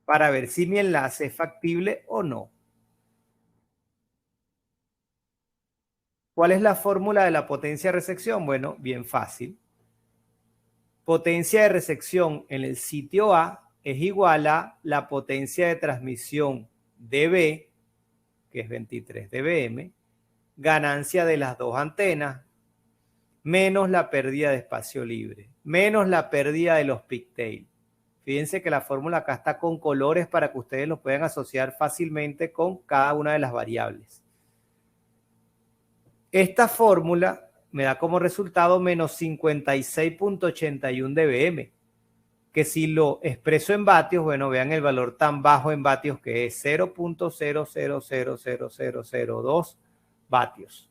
para ver si mi enlace es factible o no. ¿Cuál es la fórmula de la potencia de resección? Bueno, bien fácil. Potencia de resección en el sitio A es igual a la potencia de transmisión dB, que es 23 dBm, ganancia de las dos antenas, menos la pérdida de espacio libre, menos la pérdida de los pigtails. Fíjense que la fórmula acá está con colores para que ustedes lo puedan asociar fácilmente con cada una de las variables. Esta fórmula me da como resultado menos 56.81 dBm, que si lo expreso en vatios, bueno, vean el valor tan bajo en vatios que es 0.000002 vatios.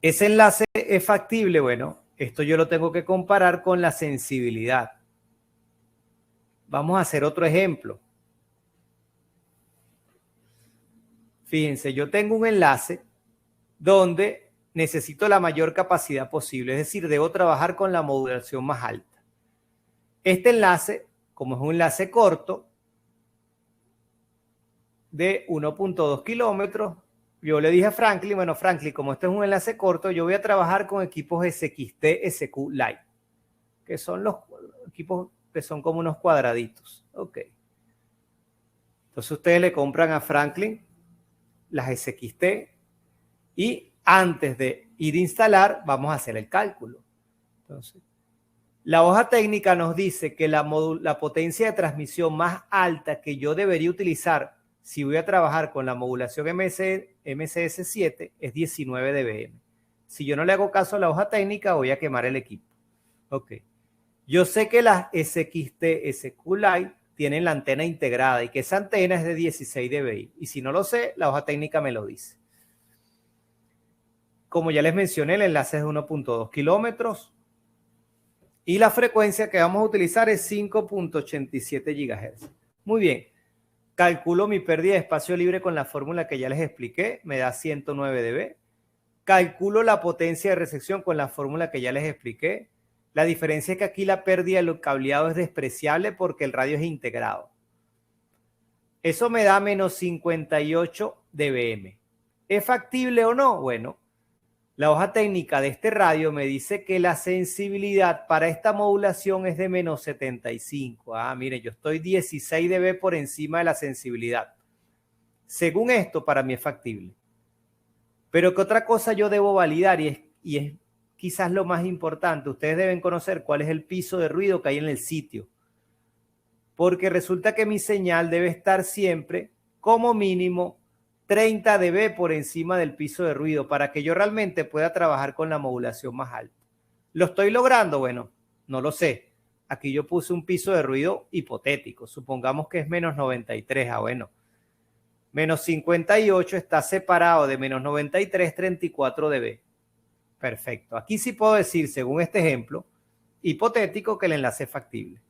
¿Ese enlace es factible? Bueno, esto yo lo tengo que comparar con la sensibilidad. Vamos a hacer otro ejemplo. Fíjense, yo tengo un enlace donde necesito la mayor capacidad posible, es decir, debo trabajar con la modulación más alta. Este enlace, como es un enlace corto de 1.2 kilómetros, yo le dije a Franklin, bueno, Franklin, como este es un enlace corto, yo voy a trabajar con equipos SXT SQ Lite, que son los equipos que son como unos cuadraditos. Ok. Entonces ustedes le compran a Franklin las SXT y antes de ir a instalar, vamos a hacer el cálculo. Entonces, la hoja técnica nos dice que la potencia de transmisión más alta que yo debería utilizar si voy a trabajar con la modulación MCS7 es 19 dBm. Si yo no le hago caso a la hoja técnica, voy a quemar el equipo. Ok. Yo sé que las SXT SQ Lite tienen la antena integrada y que esa antena es de 16 dBi. Y si no lo sé, la hoja técnica me lo dice. Como ya les mencioné, el enlace es de 1.2 kilómetros y la frecuencia que vamos a utilizar es 5.87 GHz. Muy bien. Calculo mi pérdida de espacio libre con la fórmula que ya les expliqué, me da 109 dB. Calculo la potencia de resección con la fórmula que ya les expliqué. La diferencia es que aquí la pérdida del cableado es despreciable porque el radio es integrado. Eso me da menos 58 dBm. ¿Es factible o no? Bueno, la hoja técnica de este radio me dice que la sensibilidad para esta modulación es de menos 75. Ah, mire, yo estoy 16 dB por encima de la sensibilidad. Según esto, para mí es factible. Pero ¿qué otra cosa yo debo validar? Y es quizás lo más importante. Ustedes deben conocer cuál es el piso de ruido que hay en el sitio. Porque resulta que mi señal debe estar siempre como mínimo 30 dB por encima del piso de ruido para que yo realmente pueda trabajar con la modulación más alta. ¿Lo estoy logrando? Bueno, no lo sé. Aquí yo puse un piso de ruido hipotético. Supongamos que es menos 93. Ah, bueno. Menos 58 está separado de menos 93, 34 dB. Perfecto. Aquí sí puedo decir, según este ejemplo hipotético, que el enlace es factible.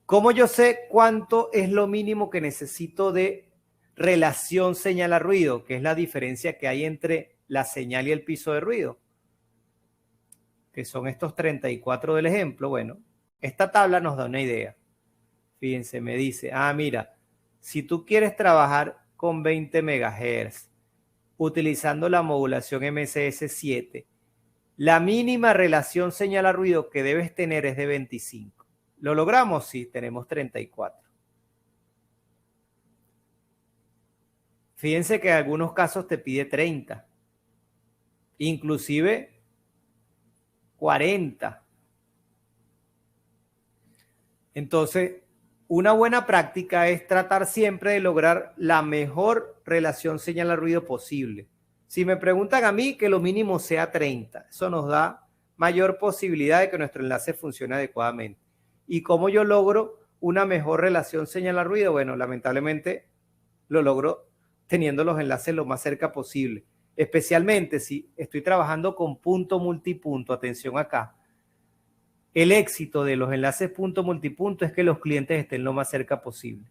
¿Cómo yo sé cuánto es lo mínimo que necesito de relación señal a ruido, que es la diferencia que hay entre la señal y el piso de ruido? Que son estos 34 del ejemplo. Bueno, esta tabla nos da una idea. Fíjense, me dice, mira, si tú quieres trabajar con 20 MHz utilizando la modulación MCS7, la mínima relación señal a ruido que debes tener es de 25. ¿Lo logramos? Sí, tenemos 34. Fíjense que en algunos casos te pide 30, inclusive 40. Entonces, una buena práctica es tratar siempre de lograr la mejor relación señal a ruido posible. Si me preguntan a mí, que lo mínimo sea 30. Eso nos da mayor posibilidad de que nuestro enlace funcione adecuadamente. ¿Y cómo yo logro una mejor relación señal a ruido? Bueno, lamentablemente lo logro teniendo los enlaces lo más cerca posible. Especialmente si estoy trabajando con punto multipunto. Atención acá. el éxito de los enlaces punto multipunto es que los clientes estén lo más cerca posible.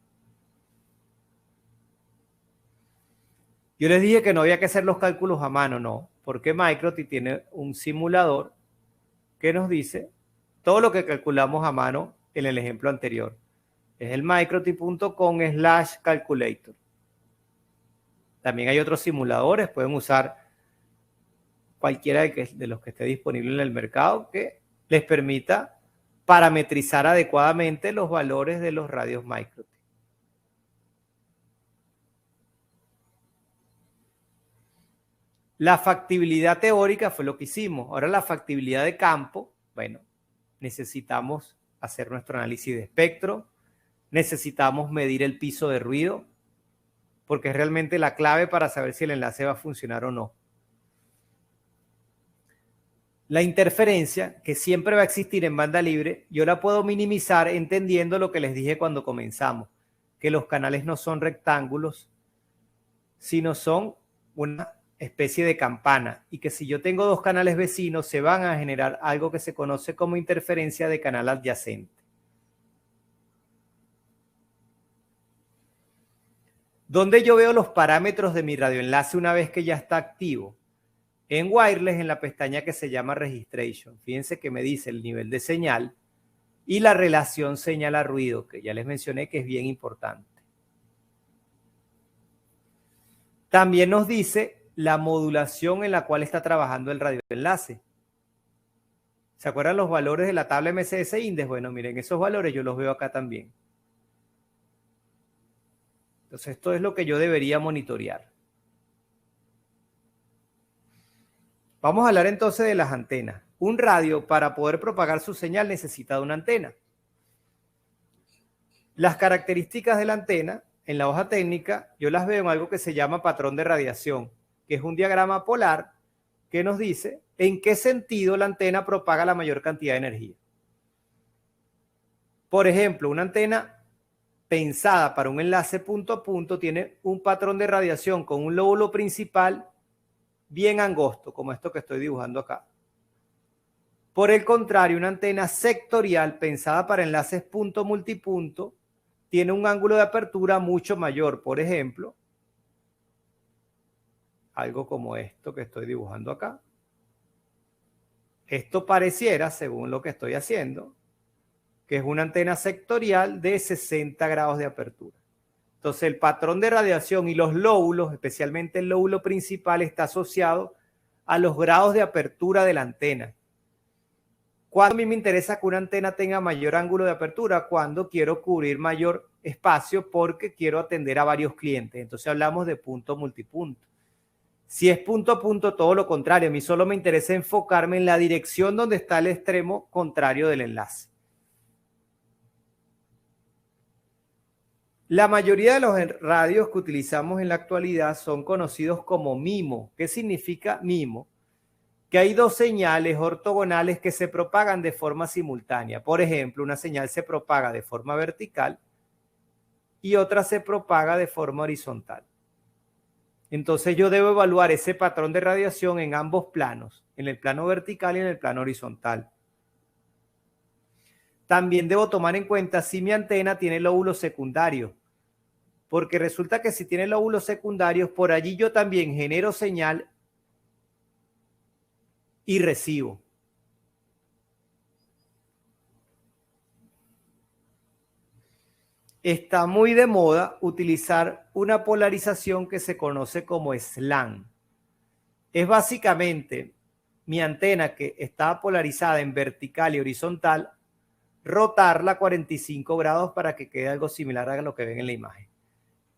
Yo les dije que no había que hacer los cálculos a mano, no, porque Microtik tiene un simulador que nos dice todo lo que calculamos a mano en el ejemplo anterior. Es el microtik.com/calculator. También hay otros simuladores, pueden usar cualquiera de los que esté disponible en el mercado que les permita parametrizar adecuadamente los valores de los radios Microtik. La factibilidad teórica fue lo que hicimos. Ahora la factibilidad de campo, bueno, necesitamos hacer nuestro análisis de espectro, necesitamos medir el piso de ruido, porque es realmente la clave para saber si el enlace va a funcionar o no. La interferencia, que siempre va a existir en banda libre, yo la puedo minimizar entendiendo lo que les dije cuando comenzamos, que los canales no son rectángulos, sino son una especie de campana, y que si yo tengo dos canales vecinos se van a generar algo que se conoce como interferencia de canal adyacente. ¿Dónde yo veo los parámetros de mi radioenlace una vez que ya está activo? En Wireless, en la pestaña que se llama Registration. Fíjense que me dice el nivel de señal y la relación señal a ruido, que ya les mencioné que es bien importante. También nos dice la modulación en la cual está trabajando el radioenlace. ¿Se acuerdan los valores de la tabla MCS Index? Bueno, miren, esos valores yo los veo acá también. Entonces, esto es lo que yo debería monitorear. Vamos a hablar entonces de las antenas. Un radio, para poder propagar su señal, necesita de una antena. Las características de la antena, en la hoja técnica, yo las veo en algo que se llama patrón de radiación, que es un diagrama polar que nos dice en qué sentido la antena propaga la mayor cantidad de energía. Por ejemplo, una antena pensada para un enlace punto a punto tiene un patrón de radiación con un lóbulo principal bien angosto, como esto que estoy dibujando acá. Por el contrario, una antena sectorial pensada para enlaces punto multipunto tiene un ángulo de apertura mucho mayor. Por ejemplo, algo como esto que estoy dibujando acá. Esto pareciera, según lo que estoy haciendo, que es una antena sectorial de 60 grados de apertura. Entonces, el patrón de radiación y los lóbulos, especialmente el lóbulo principal, está asociado a los grados de apertura de la antena. ¿Cuándo a mí me interesa que una antena tenga mayor ángulo de apertura? Cuando quiero cubrir mayor espacio porque quiero atender a varios clientes. Entonces hablamos de punto multipunto. Si es punto a punto, todo lo contrario. A mí solo me interesa enfocarme en la dirección donde está el extremo contrario del enlace. La mayoría de los radios que utilizamos en la actualidad son conocidos como MIMO. ¿Qué significa MIMO? Que hay dos señales ortogonales que se propagan de forma simultánea. Por ejemplo, una señal se propaga de forma vertical y otra se propaga de forma horizontal. Entonces yo debo evaluar ese patrón de radiación en ambos planos, en el plano vertical y en el plano horizontal. También debo tomar en cuenta si mi antena tiene lóbulos secundarios, porque resulta que si tiene lóbulos secundarios, por allí yo también genero señal y recibo. Está muy de moda utilizar una polarización que se conoce como slant. Es básicamente mi antena que está polarizada en vertical y horizontal, rotarla 45 grados para que quede algo similar a lo que ven en la imagen.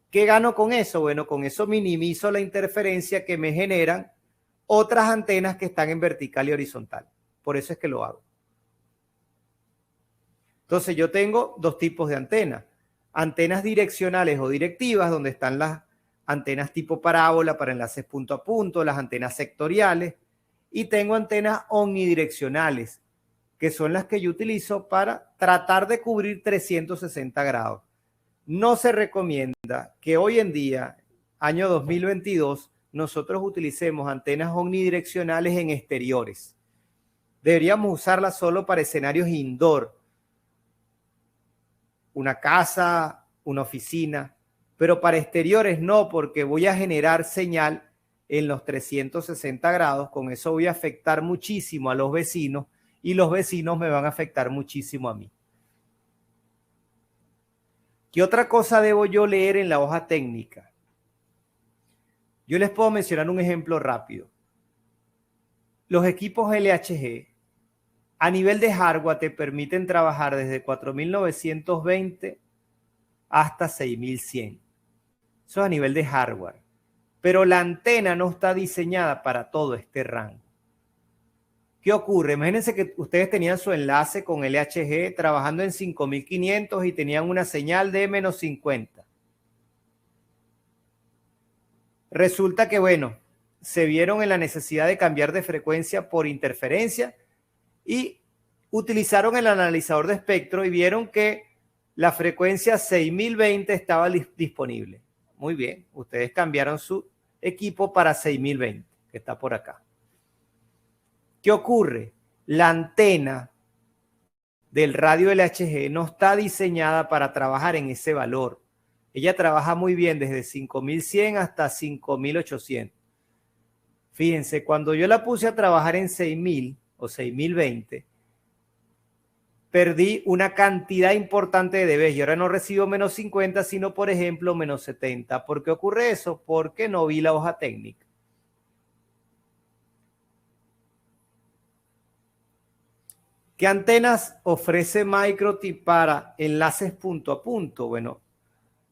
¿Qué gano con eso? Bueno, con eso minimizo la interferencia que me generan otras antenas que están en vertical y horizontal. Por eso es que lo hago. Entonces yo tengo dos tipos de antenas. Antenas direccionales o directivas, donde están las antenas tipo parábola para enlaces punto a punto, las antenas sectoriales, y tengo antenas omnidireccionales, que son las que yo utilizo para tratar de cubrir 360 grados. No se recomienda que hoy en día, año 2022, nosotros utilicemos antenas omnidireccionales en exteriores. deberíamos usarla solo para escenarios indoor, una casa, una oficina, pero para exteriores no, porque voy a generar señal en los 360 grados, con eso voy a afectar muchísimo a los vecinos y los vecinos me van a afectar muchísimo a mí. ¿Qué otra cosa debo yo leer en la hoja técnica? Yo les puedo mencionar un ejemplo rápido. Los equipos LHG a nivel de hardware te permiten trabajar desde 4920 hasta 6100. Eso es a nivel de hardware. Pero la antena no está diseñada para todo este rango. ¿Qué ocurre? Imagínense que ustedes tenían su enlace con LHG trabajando en 5500 y tenían una señal de menos 50. Resulta que, bueno, se vieron en la necesidad de cambiar de frecuencia por interferencia y utilizaron el analizador de espectro y vieron que la frecuencia 6020 estaba disponible. Muy bien, ustedes cambiaron su equipo para 6020, que está por acá. ¿Qué ocurre? La antena del radio LHG no está diseñada para trabajar en ese valor. Ella trabaja muy bien desde 5100 hasta 5800. Fíjense, cuando yo la puse a trabajar en 6000 o 6020, perdí una cantidad importante de dB y ahora no recibo menos 50, sino, por ejemplo, menos 70. ¿Por qué ocurre eso? Porque no vi la hoja técnica. ¿Qué antenas ofrece Microtip para enlaces punto a punto? Bueno,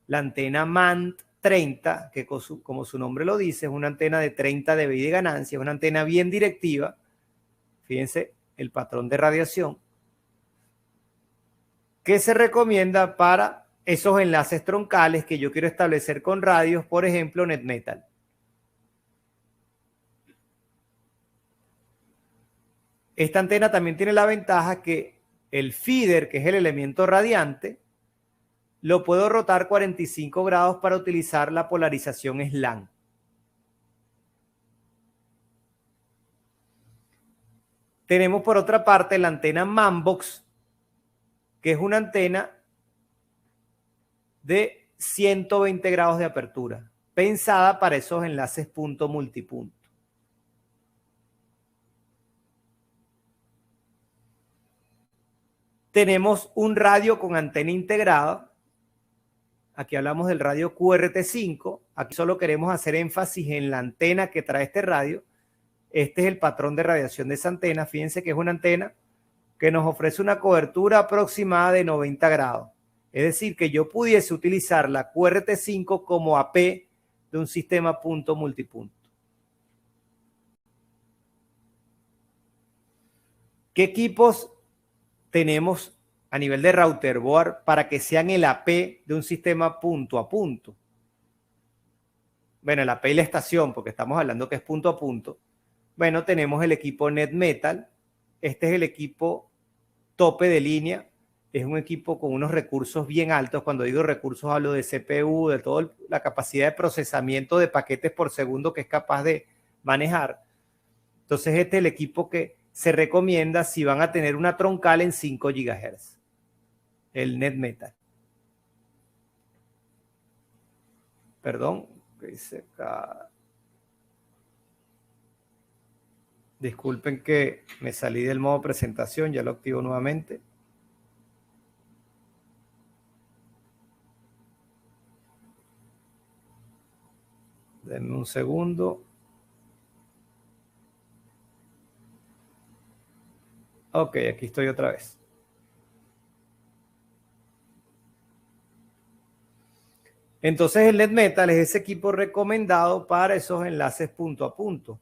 la antena MANT 30, que como su nombre lo dice, es una antena de 30 dB de ganancia, es una antena bien directiva. Fíjense el patrón de radiación, que se recomienda para esos enlaces troncales que yo quiero establecer con radios, por ejemplo, NetMetal. Esta antena también tiene la ventaja que el feeder, que es el elemento radiante, lo puedo rotar 45 grados para utilizar la polarización SLAM. Tenemos por otra parte la antena Manbox, que es una antena de 120 grados de apertura, pensada para esos enlaces punto multipunto. Tenemos un radio con antena integrada. Aquí hablamos del radio QRT5. Aquí solo queremos hacer énfasis en la antena que trae este radio. Este es el patrón de radiación de esa antena. Fíjense que es una antena que nos ofrece una cobertura aproximada de 90 grados. Es decir, que yo pudiese utilizar la QRT5 como AP de un sistema punto multipunto. ¿Qué equipos tenemos a nivel de router board para que sean el AP de un sistema punto a punto? Bueno, el AP y la estación, porque estamos hablando que es punto a punto. Bueno, tenemos el equipo NetMetal. Este es el equipo tope de línea. Es un equipo con unos recursos bien altos. Cuando digo recursos hablo de CPU, de toda la capacidad de procesamiento de paquetes por segundo que es capaz de manejar. Entonces este es el equipo que se recomienda si van a tener una troncal en 5 GHz. El NetMetal. Perdón. Disculpen que me salí del modo presentación. Ya lo activo nuevamente. Denme un segundo. Ok, aquí estoy otra vez. Entonces el NetMetal es ese equipo recomendado para esos enlaces punto a punto.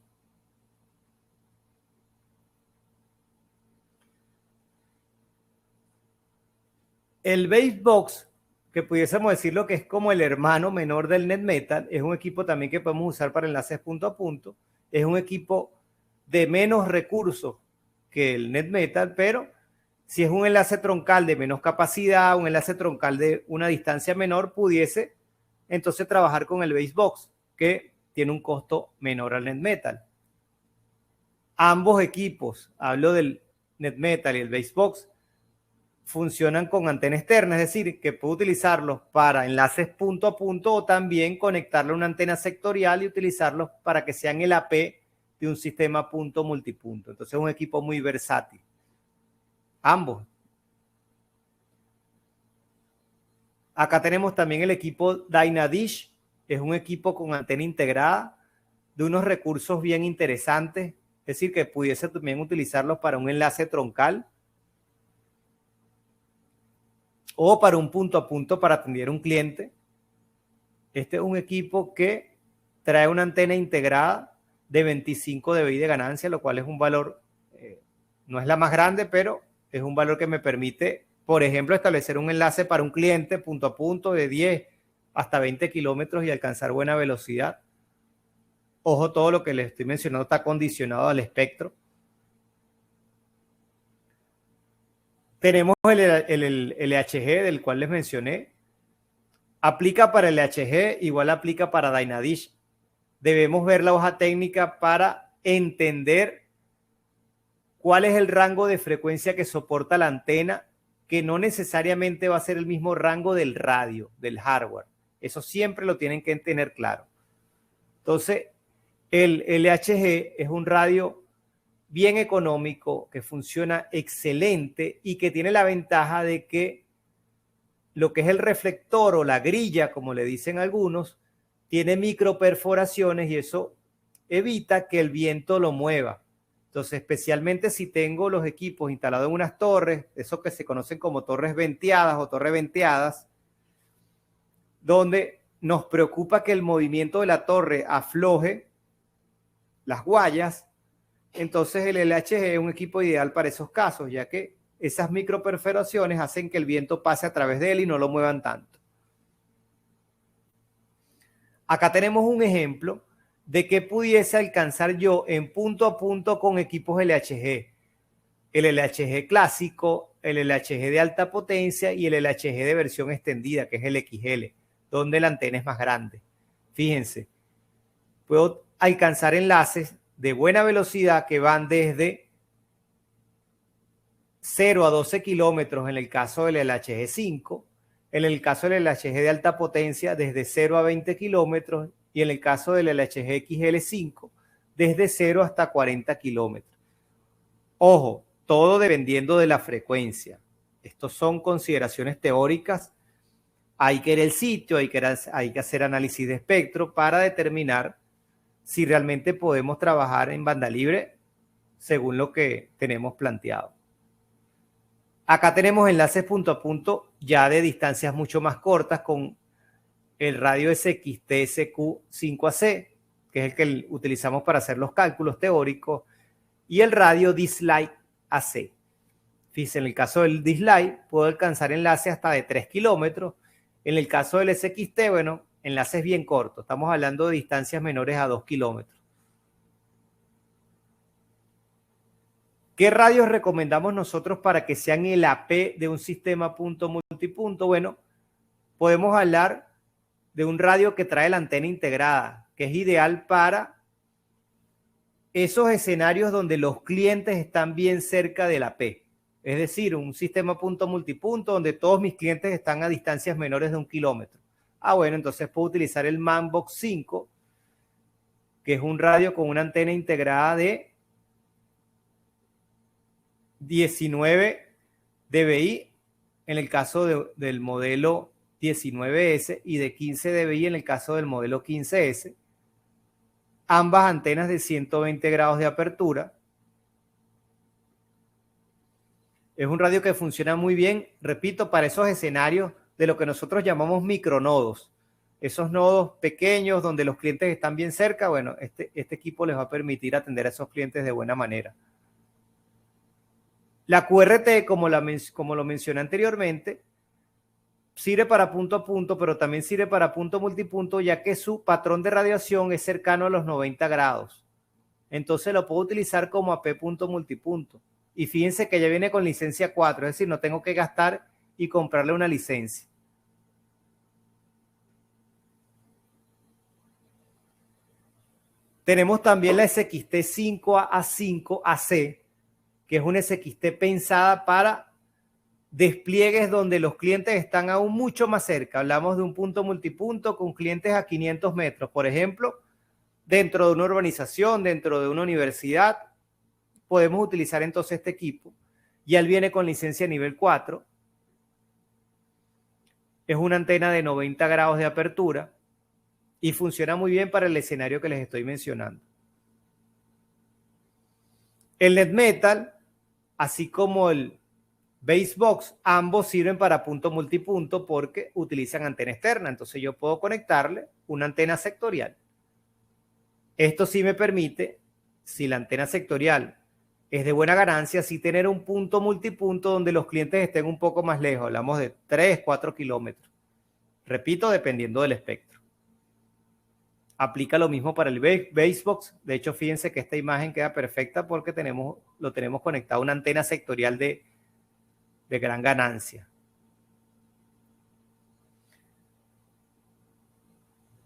El Basebox, que pudiésemos decirlo que es como el hermano menor del NetMetal, es un equipo también que podemos usar para enlaces punto a punto. Es un equipo de menos recursos que el NetMetal, pero si es un enlace troncal de menos capacidad, un enlace troncal de una distancia menor, pudiese entonces trabajar con el Basebox, que tiene un costo menor al NetMetal. Ambos equipos, hablo del NetMetal y el Basebox, funcionan con antena externa, es decir, que puedo utilizarlos para enlaces punto a punto o también conectarle a una antena sectorial y utilizarlos para que sean el AP de un sistema punto multipunto. Entonces es un equipo muy versátil. Ambos. Acá tenemos también el equipo Dynadish, es un equipo con antena integrada de unos recursos bien interesantes, es decir, que pudiese también utilizarlos para un enlace troncal o para un punto a punto para atender a un cliente. Este es un equipo que trae una antena integrada de 25 dBi de ganancia, lo cual es un valor, no es la más grande, pero es un valor que me permite, por ejemplo, establecer un enlace para un cliente punto a punto de 10 hasta 20 kilómetros y alcanzar buena velocidad. Ojo, todo lo que les estoy mencionando está condicionado al espectro. Tenemos el LHG del cual les mencioné. Aplica para el LHG, igual aplica para Dynadish. Debemos ver la hoja técnica para entender cuál es el rango de frecuencia que soporta la antena, que no necesariamente va a ser el mismo rango del radio, del hardware. Eso siempre lo tienen que tener claro. Entonces, el LHG es un radio bien económico, que funciona excelente y que tiene la ventaja de que lo que es el reflector o la grilla, como le dicen algunos, tiene microperforaciones y eso evita que el viento lo mueva. Entonces, especialmente si tengo los equipos instalados en unas torres, esos que se conocen como torres venteadas o torres venteadas, donde nos preocupa que el movimiento de la torre afloje las guayas, entonces el LHG es un equipo ideal para esos casos, ya que esas microperforaciones hacen que el viento pase a través de él y no lo muevan tanto. Acá tenemos un ejemplo de que pudiese alcanzar yo en punto a punto con equipos LHG. El LHG clásico, el LHG de alta potencia y el LHG de versión extendida, que es el XL, donde la antena es más grande. Fíjense, puedo alcanzar enlaces de buena velocidad que van desde 0 a 12 kilómetros en el caso del LHG 5, en el caso del LHG de alta potencia desde 0 a 20 kilómetros y en el caso del LHG XL5 desde 0 hasta 40 kilómetros. Ojo, todo dependiendo de la frecuencia. Estos son consideraciones teóricas. Hay que ir al sitio, hay que hacer análisis de espectro para determinar si realmente podemos trabajar en banda libre según lo que tenemos planteado. Acá tenemos enlaces punto a punto ya de distancias mucho más cortas con el radio SXT-SQ5AC, que es el que utilizamos para hacer los cálculos teóricos, y el radio D-Slide AC. Fíjense, en el caso del D-Slide puedo alcanzar enlaces hasta de 3 kilómetros. En el caso del SXT, bueno, enlaces bien cortos. Estamos hablando de distancias menores a 2 kilómetros. ¿Qué radios recomendamos nosotros para que sean el AP de un sistema punto multipunto? Bueno, podemos hablar de un radio que trae la antena integrada, que es ideal para esos escenarios donde los clientes están bien cerca del AP. Es decir, un sistema punto multipunto donde todos mis clientes están a distancias menores de 1 kilómetro. Bueno, entonces puedo utilizar el Manbox 5, que es un radio con una antena integrada de 19 dBi en el caso del modelo 19S y de 15 dBi en el caso del modelo 15S. Ambas antenas de 120 grados de apertura. Es un radio que funciona muy bien, repito, para esos escenarios de lo que nosotros llamamos micronodos. Esos nodos pequeños donde los clientes están bien cerca, bueno, este equipo les va a permitir atender a esos clientes de buena manera. La QRT, como lo mencioné anteriormente, sirve para punto a punto, pero también sirve para punto multipunto, ya que su patrón de radiación es cercano a los 90 grados. Entonces lo puedo utilizar como AP punto multipunto. Y fíjense que ya viene con licencia 4, es decir, no tengo que gastar y comprarle una licencia. Tenemos también la SXT5A5AC, que es una SXT pensada para despliegues donde los clientes están aún mucho más cerca. Hablamos de un punto multipunto con clientes a 500 metros, por ejemplo, dentro de una urbanización, dentro de una universidad. Podemos utilizar entonces este equipo. Y él viene con licencia nivel 4. Es una antena de 90 grados de apertura y funciona muy bien para el escenario que les estoy mencionando. El NetMetal, así como el Basebox, ambos sirven para punto multipunto porque utilizan antena externa. Entonces yo puedo conectarle una antena sectorial. Esto sí me permite, si la antena sectorial es de buena ganancia, sí tener un punto multipunto donde los clientes estén un poco más lejos. Hablamos de 3, 4 kilómetros. Repito, dependiendo del espectro. Aplica lo mismo para el Basebox. De hecho, fíjense que esta imagen queda perfecta porque lo tenemos conectado a una antena sectorial de gran ganancia.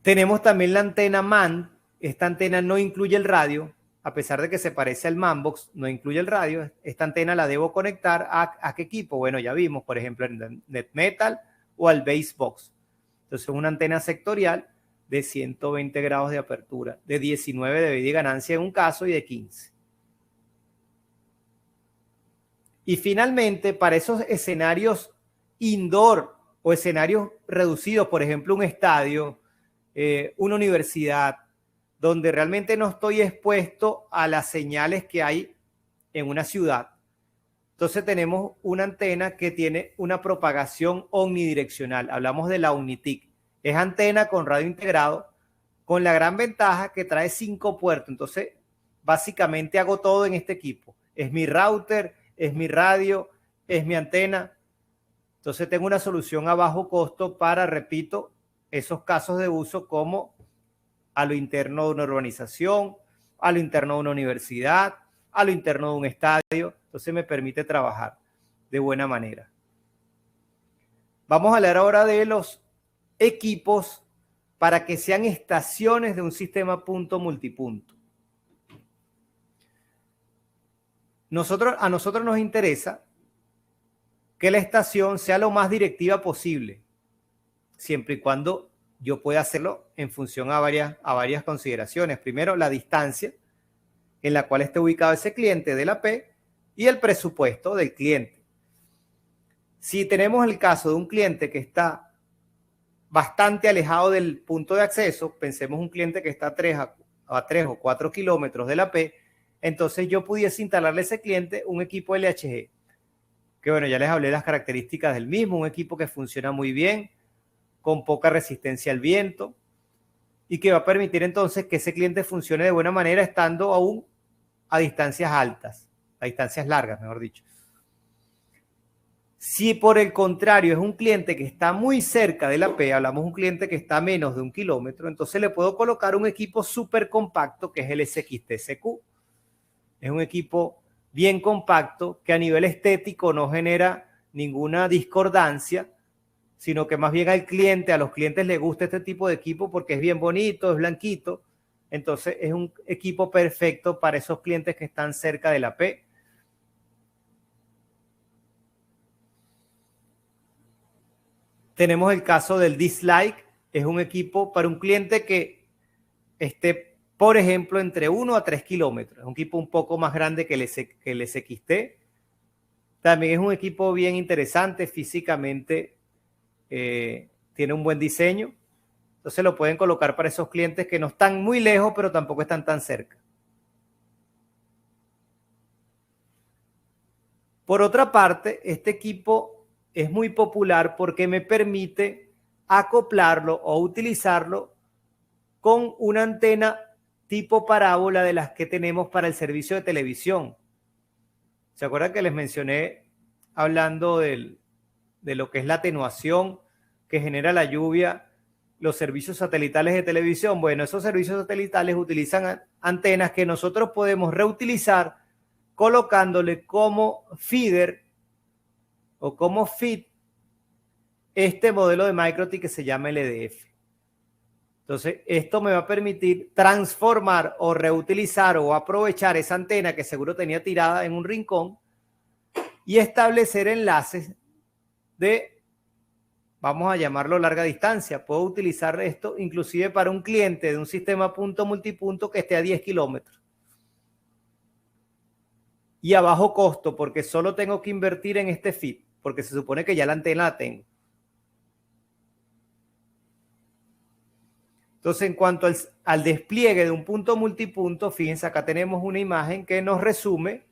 Tenemos también la antena MAN. Esta antena no incluye el radio, a pesar de que se parece al MANBOX, no incluye el radio. Esta antena la debo conectar a qué equipo. Bueno, ya vimos, por ejemplo, el NetMetal o al Basebox. Entonces, una antena sectorial de 120 grados de apertura, de 19 de ganancia en un caso y de 15. Y finalmente, para esos escenarios indoor o escenarios reducidos, por ejemplo, un estadio, una universidad, donde realmente no estoy expuesto a las señales que hay en una ciudad. Entonces tenemos una antena que tiene una propagación omnidireccional. Hablamos de la Omnitic. Es antena con radio integrado, con la gran ventaja que trae 5 puertos. Entonces, básicamente hago todo en este equipo. Es mi router, es mi radio, es mi antena. Entonces tengo una solución a bajo costo para, repito, esos casos de uso como a lo interno de una urbanización, a lo interno de una universidad, a lo interno de un estadio. Entonces me permite trabajar de buena manera. Vamos a hablar ahora de los equipos para que sean estaciones de un sistema punto multipunto. A nosotros nos interesa que la estación sea lo más directiva posible, siempre y cuando yo pueda hacerlo en función a varias consideraciones. Primero, la distancia en la cual esté ubicado ese cliente de la P y el presupuesto del cliente. Si tenemos el caso de un cliente que está bastante alejado del punto de acceso, pensemos un cliente que está a 3 o 4 kilómetros de la P, entonces yo pudiese instalarle a ese cliente un equipo LHG, que bueno, ya les hablé de las características del mismo, un equipo que funciona muy bien, con poca resistencia al viento, y que va a permitir entonces que ese cliente funcione de buena manera estando aún a distancias altas, a distancias largas, mejor dicho. Si por el contrario es un cliente que está muy cerca de la P, hablamos de un cliente que está a menos de 1 kilómetro, entonces le puedo colocar un equipo súper compacto que es el SXT-CQ. Es un equipo bien compacto que a nivel estético no genera ninguna discordancia, sino que más bien a los clientes les gusta este tipo de equipo porque es bien bonito, es blanquito. Entonces es un equipo perfecto para esos clientes que están cerca de la P. Tenemos el caso del Dislike, es un equipo para un cliente que esté, por ejemplo, entre 1 a 3 kilómetros. Es un equipo un poco más grande que el SXT. También es un equipo bien interesante físicamente. Tiene un buen diseño, entonces lo pueden colocar para esos clientes que no están muy lejos pero tampoco están tan cerca. Por otra parte, este equipo es muy popular porque me permite acoplarlo o utilizarlo con una antena tipo parábola de las que tenemos para el servicio de televisión. ¿Se acuerdan que les mencioné hablando de lo que es la atenuación que genera la lluvia, los servicios satelitales de televisión? Bueno, esos servicios satelitales utilizan antenas que nosotros podemos reutilizar colocándole como feeder o como feed este modelo de MikroTik que se llama LDF. Entonces, esto me va a permitir transformar o reutilizar o aprovechar esa antena que seguro tenía tirada en un rincón y establecer enlaces de, vamos a llamarlo larga distancia. Puedo utilizar esto inclusive para un cliente de un sistema punto multipunto que esté a 10 kilómetros. Y a bajo costo, porque solo tengo que invertir en este feed, porque se supone que ya la antena la tengo. Entonces, en cuanto al despliegue de un punto multipunto, fíjense, acá tenemos una imagen que nos resume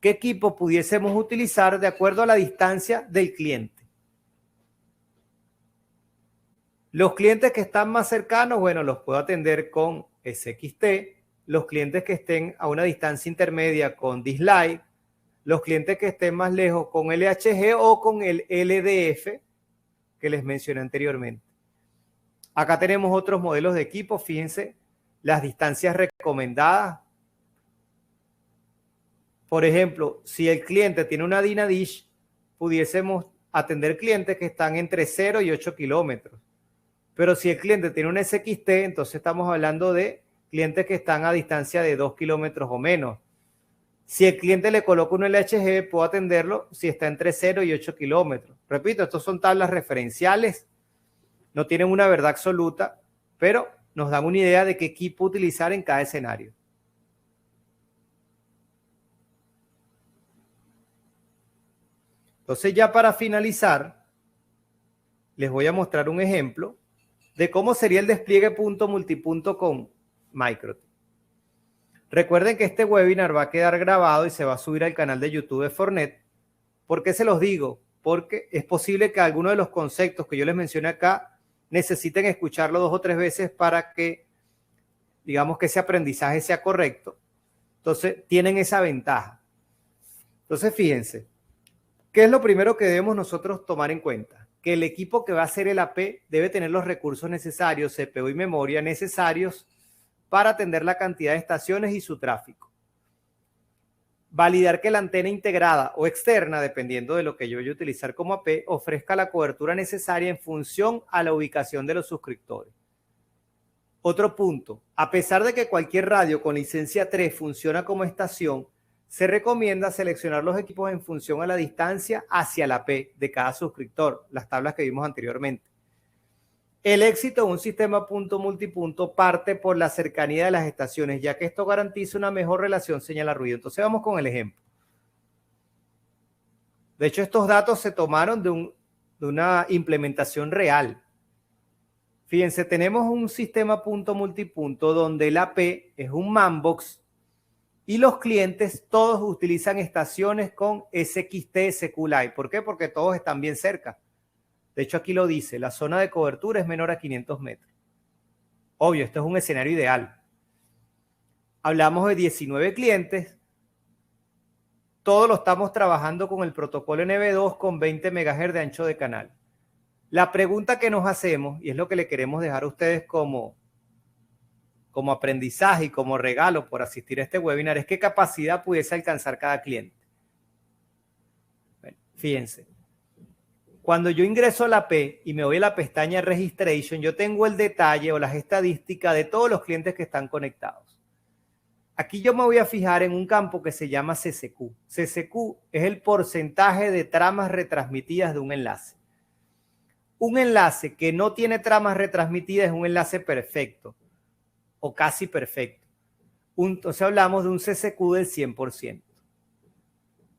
qué equipo pudiésemos utilizar de acuerdo a la distancia del cliente. Los clientes que están más cercanos, bueno, los puedo atender con SXT. Los clientes que estén a una distancia intermedia con Dislike. Los clientes que estén más lejos con LHG o con el LDF que les mencioné anteriormente. Acá tenemos otros modelos de equipo. Fíjense las distancias recomendadas. Por ejemplo, si el cliente tiene una Dynadish, pudiésemos atender clientes que están entre 0 y 8 kilómetros. Pero si el cliente tiene un SXT, entonces estamos hablando de clientes que están a distancia de 2 kilómetros o menos. Si el cliente le coloca un LHG, puedo atenderlo si está entre 0 y 8 kilómetros. Repito, estos son tablas referenciales. No tienen una verdad absoluta, pero nos dan una idea de qué equipo utilizar en cada escenario. Entonces, ya para finalizar, les voy a mostrar un ejemplo de cómo sería el despliegue punto multipunto con Microtik. Recuerden que este webinar va a quedar grabado y se va a subir al canal de YouTube de Fornet. ¿Por qué se los digo? Porque es posible que algunos de los conceptos que yo les mencioné acá necesiten escucharlo 2 o 3 veces para que, digamos, que ese aprendizaje sea correcto. Entonces, tienen esa ventaja. Entonces, fíjense, ¿qué es lo primero que debemos nosotros tomar en cuenta? Que el equipo que va a hacer el AP debe tener los recursos necesarios, CPU y memoria necesarios para atender la cantidad de estaciones y su tráfico. Validar que la antena integrada o externa, dependiendo de lo que yo vaya a utilizar como AP, ofrezca la cobertura necesaria en función a la ubicación de los suscriptores. Otro punto, a pesar de que cualquier radio con licencia 3 funciona como estación, se recomienda seleccionar los equipos en función a la distancia hacia la P de cada suscriptor, las tablas que vimos anteriormente. El éxito de un sistema punto multipunto parte por la cercanía de las estaciones, ya que esto garantiza una mejor relación señal-ruido. Entonces vamos con el ejemplo. De hecho, estos datos se tomaron de una implementación real. Fíjense, tenemos un sistema punto multipunto donde el AP es un manbox y los clientes todos utilizan estaciones con SXT SQLite. ¿Por qué? Porque todos están bien cerca. De hecho, aquí lo dice, la zona de cobertura es menor a 500 metros. Obvio, esto es un escenario ideal. Hablamos de 19 clientes. Todos lo estamos trabajando con el protocolo NB2 con 20 MHz de ancho de canal. La pregunta que nos hacemos, y es lo que le queremos dejar a ustedes como aprendizaje y como regalo por asistir a este webinar, es qué capacidad pudiese alcanzar cada cliente. Bueno, fíjense. Cuando yo ingreso a la P y me voy a la pestaña Registration, yo tengo el detalle o las estadísticas de todos los clientes que están conectados. Aquí yo me voy a fijar en un campo que se llama CCQ. CCQ es el porcentaje de tramas retransmitidas de un enlace. Un enlace que no tiene tramas retransmitidas es un enlace perfecto o casi perfecto. Entonces hablamos de un CCQ del 100%.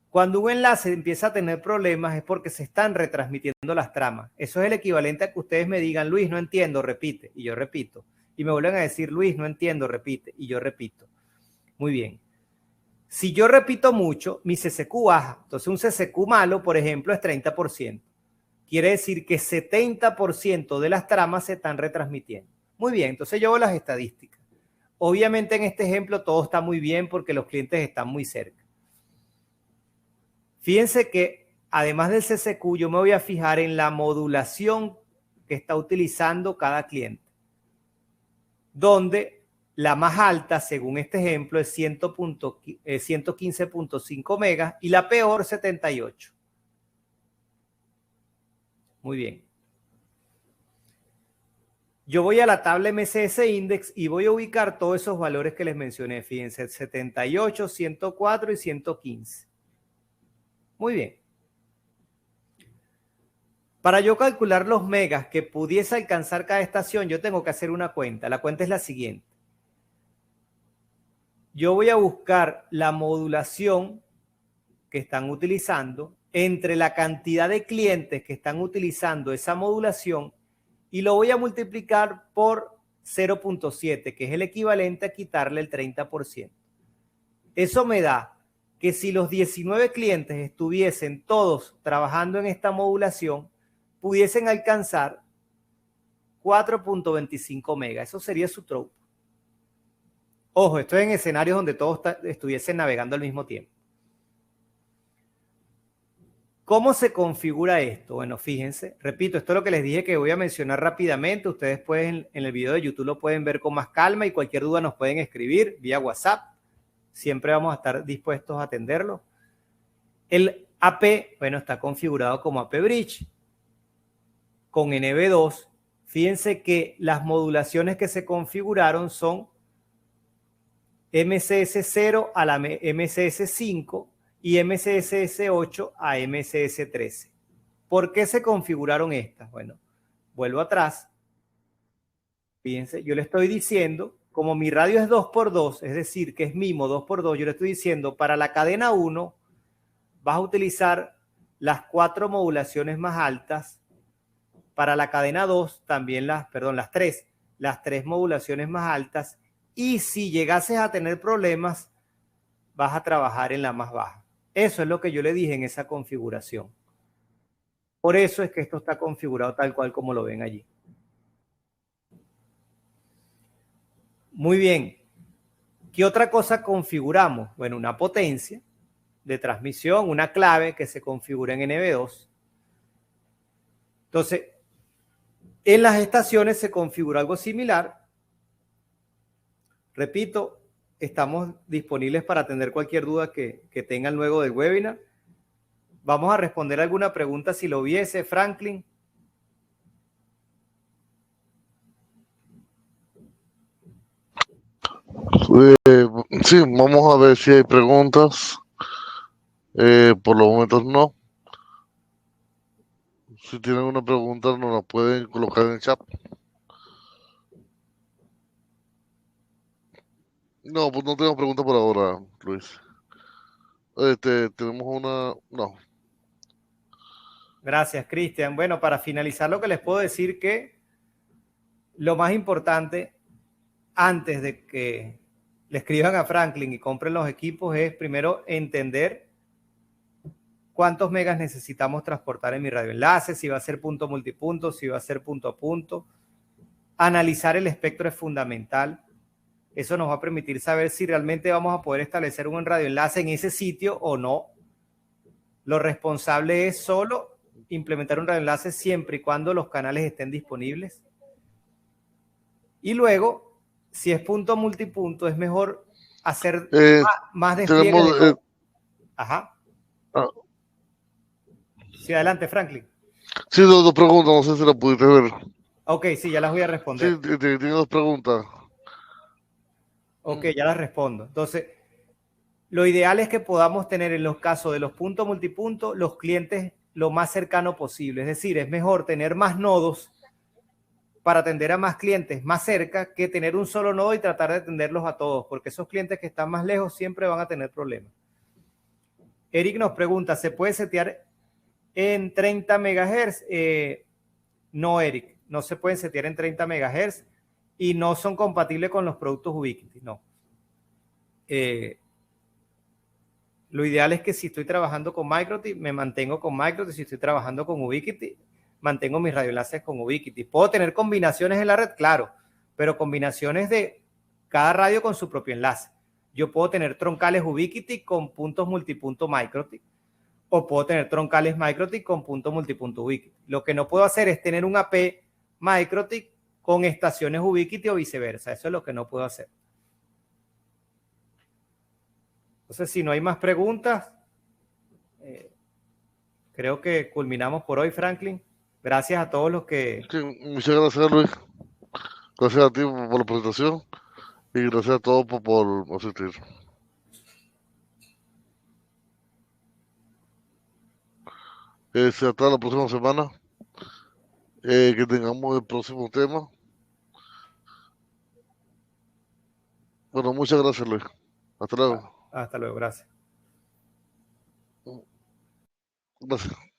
Cuando un enlace empieza a tener problemas es porque se están retransmitiendo las tramas. Eso es el equivalente a que ustedes me digan, Luis, no entiendo, repite, y yo repito. Y me vuelven a decir, Luis, no entiendo, repite, y yo repito. Muy bien. Si yo repito mucho, mi CCQ baja. Entonces un CCQ malo, por ejemplo, es 30%. Quiere decir que 70% de las tramas se están retransmitiendo. Muy bien, entonces yo veo las estadísticas. Obviamente en este ejemplo todo está muy bien porque los clientes están muy cerca. Fíjense que además del CCQ yo me voy a fijar en la modulación que está utilizando cada cliente, donde la más alta, según este ejemplo, es 115.5 megas y la peor 78. Muy bien. Yo voy a la tabla MCS Index y voy a ubicar todos esos valores que les mencioné. Fíjense, 78, 104 y 115. Muy bien. Para yo calcular los megas que pudiese alcanzar cada estación, yo tengo que hacer una cuenta. La cuenta es la siguiente. Yo voy a buscar la modulación que están utilizando entre la cantidad de clientes que están utilizando esa modulación y lo voy a multiplicar por 0.7, que es el equivalente a quitarle el 30%. Eso me da que si los 19 clientes estuviesen todos trabajando en esta modulación, pudiesen alcanzar 4.25 megas. Eso sería su throughput. Ojo, esto es en escenarios donde todos estuviesen navegando al mismo tiempo. ¿Cómo se configura esto? Bueno, fíjense, repito, esto es lo que les dije que voy a mencionar rápidamente. Ustedes pueden, en el video de YouTube lo pueden ver con más calma y cualquier duda nos pueden escribir vía WhatsApp. Siempre vamos a estar dispuestos a atenderlo. El AP, bueno, está configurado como AP Bridge con NB2. Fíjense que las modulaciones que se configuraron son MCS0 a la MCS5 y MCS8 a MCS13. ¿Por qué se configuraron estas? Bueno, vuelvo atrás. Fíjense, yo le estoy diciendo, como mi radio es 2x2, es decir, que es MIMO 2x2, yo le estoy diciendo, para la cadena 1 vas a utilizar las 4 modulaciones más altas. Para la cadena 2 también las 3 modulaciones más altas. Y si llegases a tener problemas, vas a trabajar en la más baja. Eso es lo que yo le dije en esa configuración. Por eso es que esto está configurado tal cual como lo ven allí. Muy bien. ¿Qué otra cosa configuramos? Bueno, una potencia de transmisión, una clave que se configura en NB2. Entonces, en las estaciones se configura algo similar. Repito, estamos disponibles para atender cualquier duda que tengan luego del webinar. Vamos a responder alguna pregunta si lo hubiese, Franklin. Sí, vamos a ver si hay preguntas. Por los momentos no. Si tienen una pregunta, nos la pueden colocar en el chat. No, pues no tengo pregunta por ahora, Luis. Tenemos una... No. Gracias, Cristian. Bueno, para finalizar lo que les puedo decir que lo más importante antes de que le escriban a Franklin y compren los equipos es primero entender cuántos megas necesitamos transportar en mi radioenlace, si va a ser punto multipunto, si va a ser punto a punto. Analizar el espectro es fundamental. Eso nos va a permitir saber si realmente vamos a poder establecer un radioenlace en ese sitio o no. Lo responsable es solo implementar un radioenlace siempre y cuando los canales estén disponibles. Y luego, si es punto multipunto, es mejor hacer más despliegue. Ajá. Sí, adelante, Franklin. Sí, dos preguntas, no sé si las pudiste ver. Ok, sí, ya las voy a responder. Sí, tiene dos preguntas. Ok, ya las respondo. Entonces, lo ideal es que podamos tener en los casos de los puntos multipuntos los clientes lo más cercano posible. Es decir, es mejor tener más nodos para atender a más clientes más cerca que tener un solo nodo y tratar de atenderlos a todos, porque esos clientes que están más lejos siempre van a tener problemas. Eric nos pregunta, ¿se puede setear en 30 MHz? No, Eric, no se pueden setear en 30 MHz y no son compatibles con los productos Ubiquiti, no. Lo ideal es que si estoy trabajando con Microtip, me mantengo con Microtip. Si estoy trabajando con Ubiquiti, mantengo mis radioenlaces con Ubiquiti. ¿Puedo tener combinaciones en la red? Claro, pero combinaciones de cada radio con su propio enlace. Yo puedo tener troncales Ubiquiti con puntos multipunto Microtip o puedo tener troncales Microtip con punto multipunto Ubiquiti. Lo que no puedo hacer es tener un AP Microtip con estaciones Ubiquiti o viceversa. Eso es lo que no puedo hacer. Entonces, si no hay más preguntas, creo que culminamos por hoy, Franklin. Gracias a todos los que... Sí, muchas gracias, Luis. Gracias a ti por la presentación y gracias a todos por asistir. Hasta la próxima semana. Que tengamos el próximo tema. Bueno, muchas gracias, Luis. Hasta luego. Hasta luego, gracias. Gracias.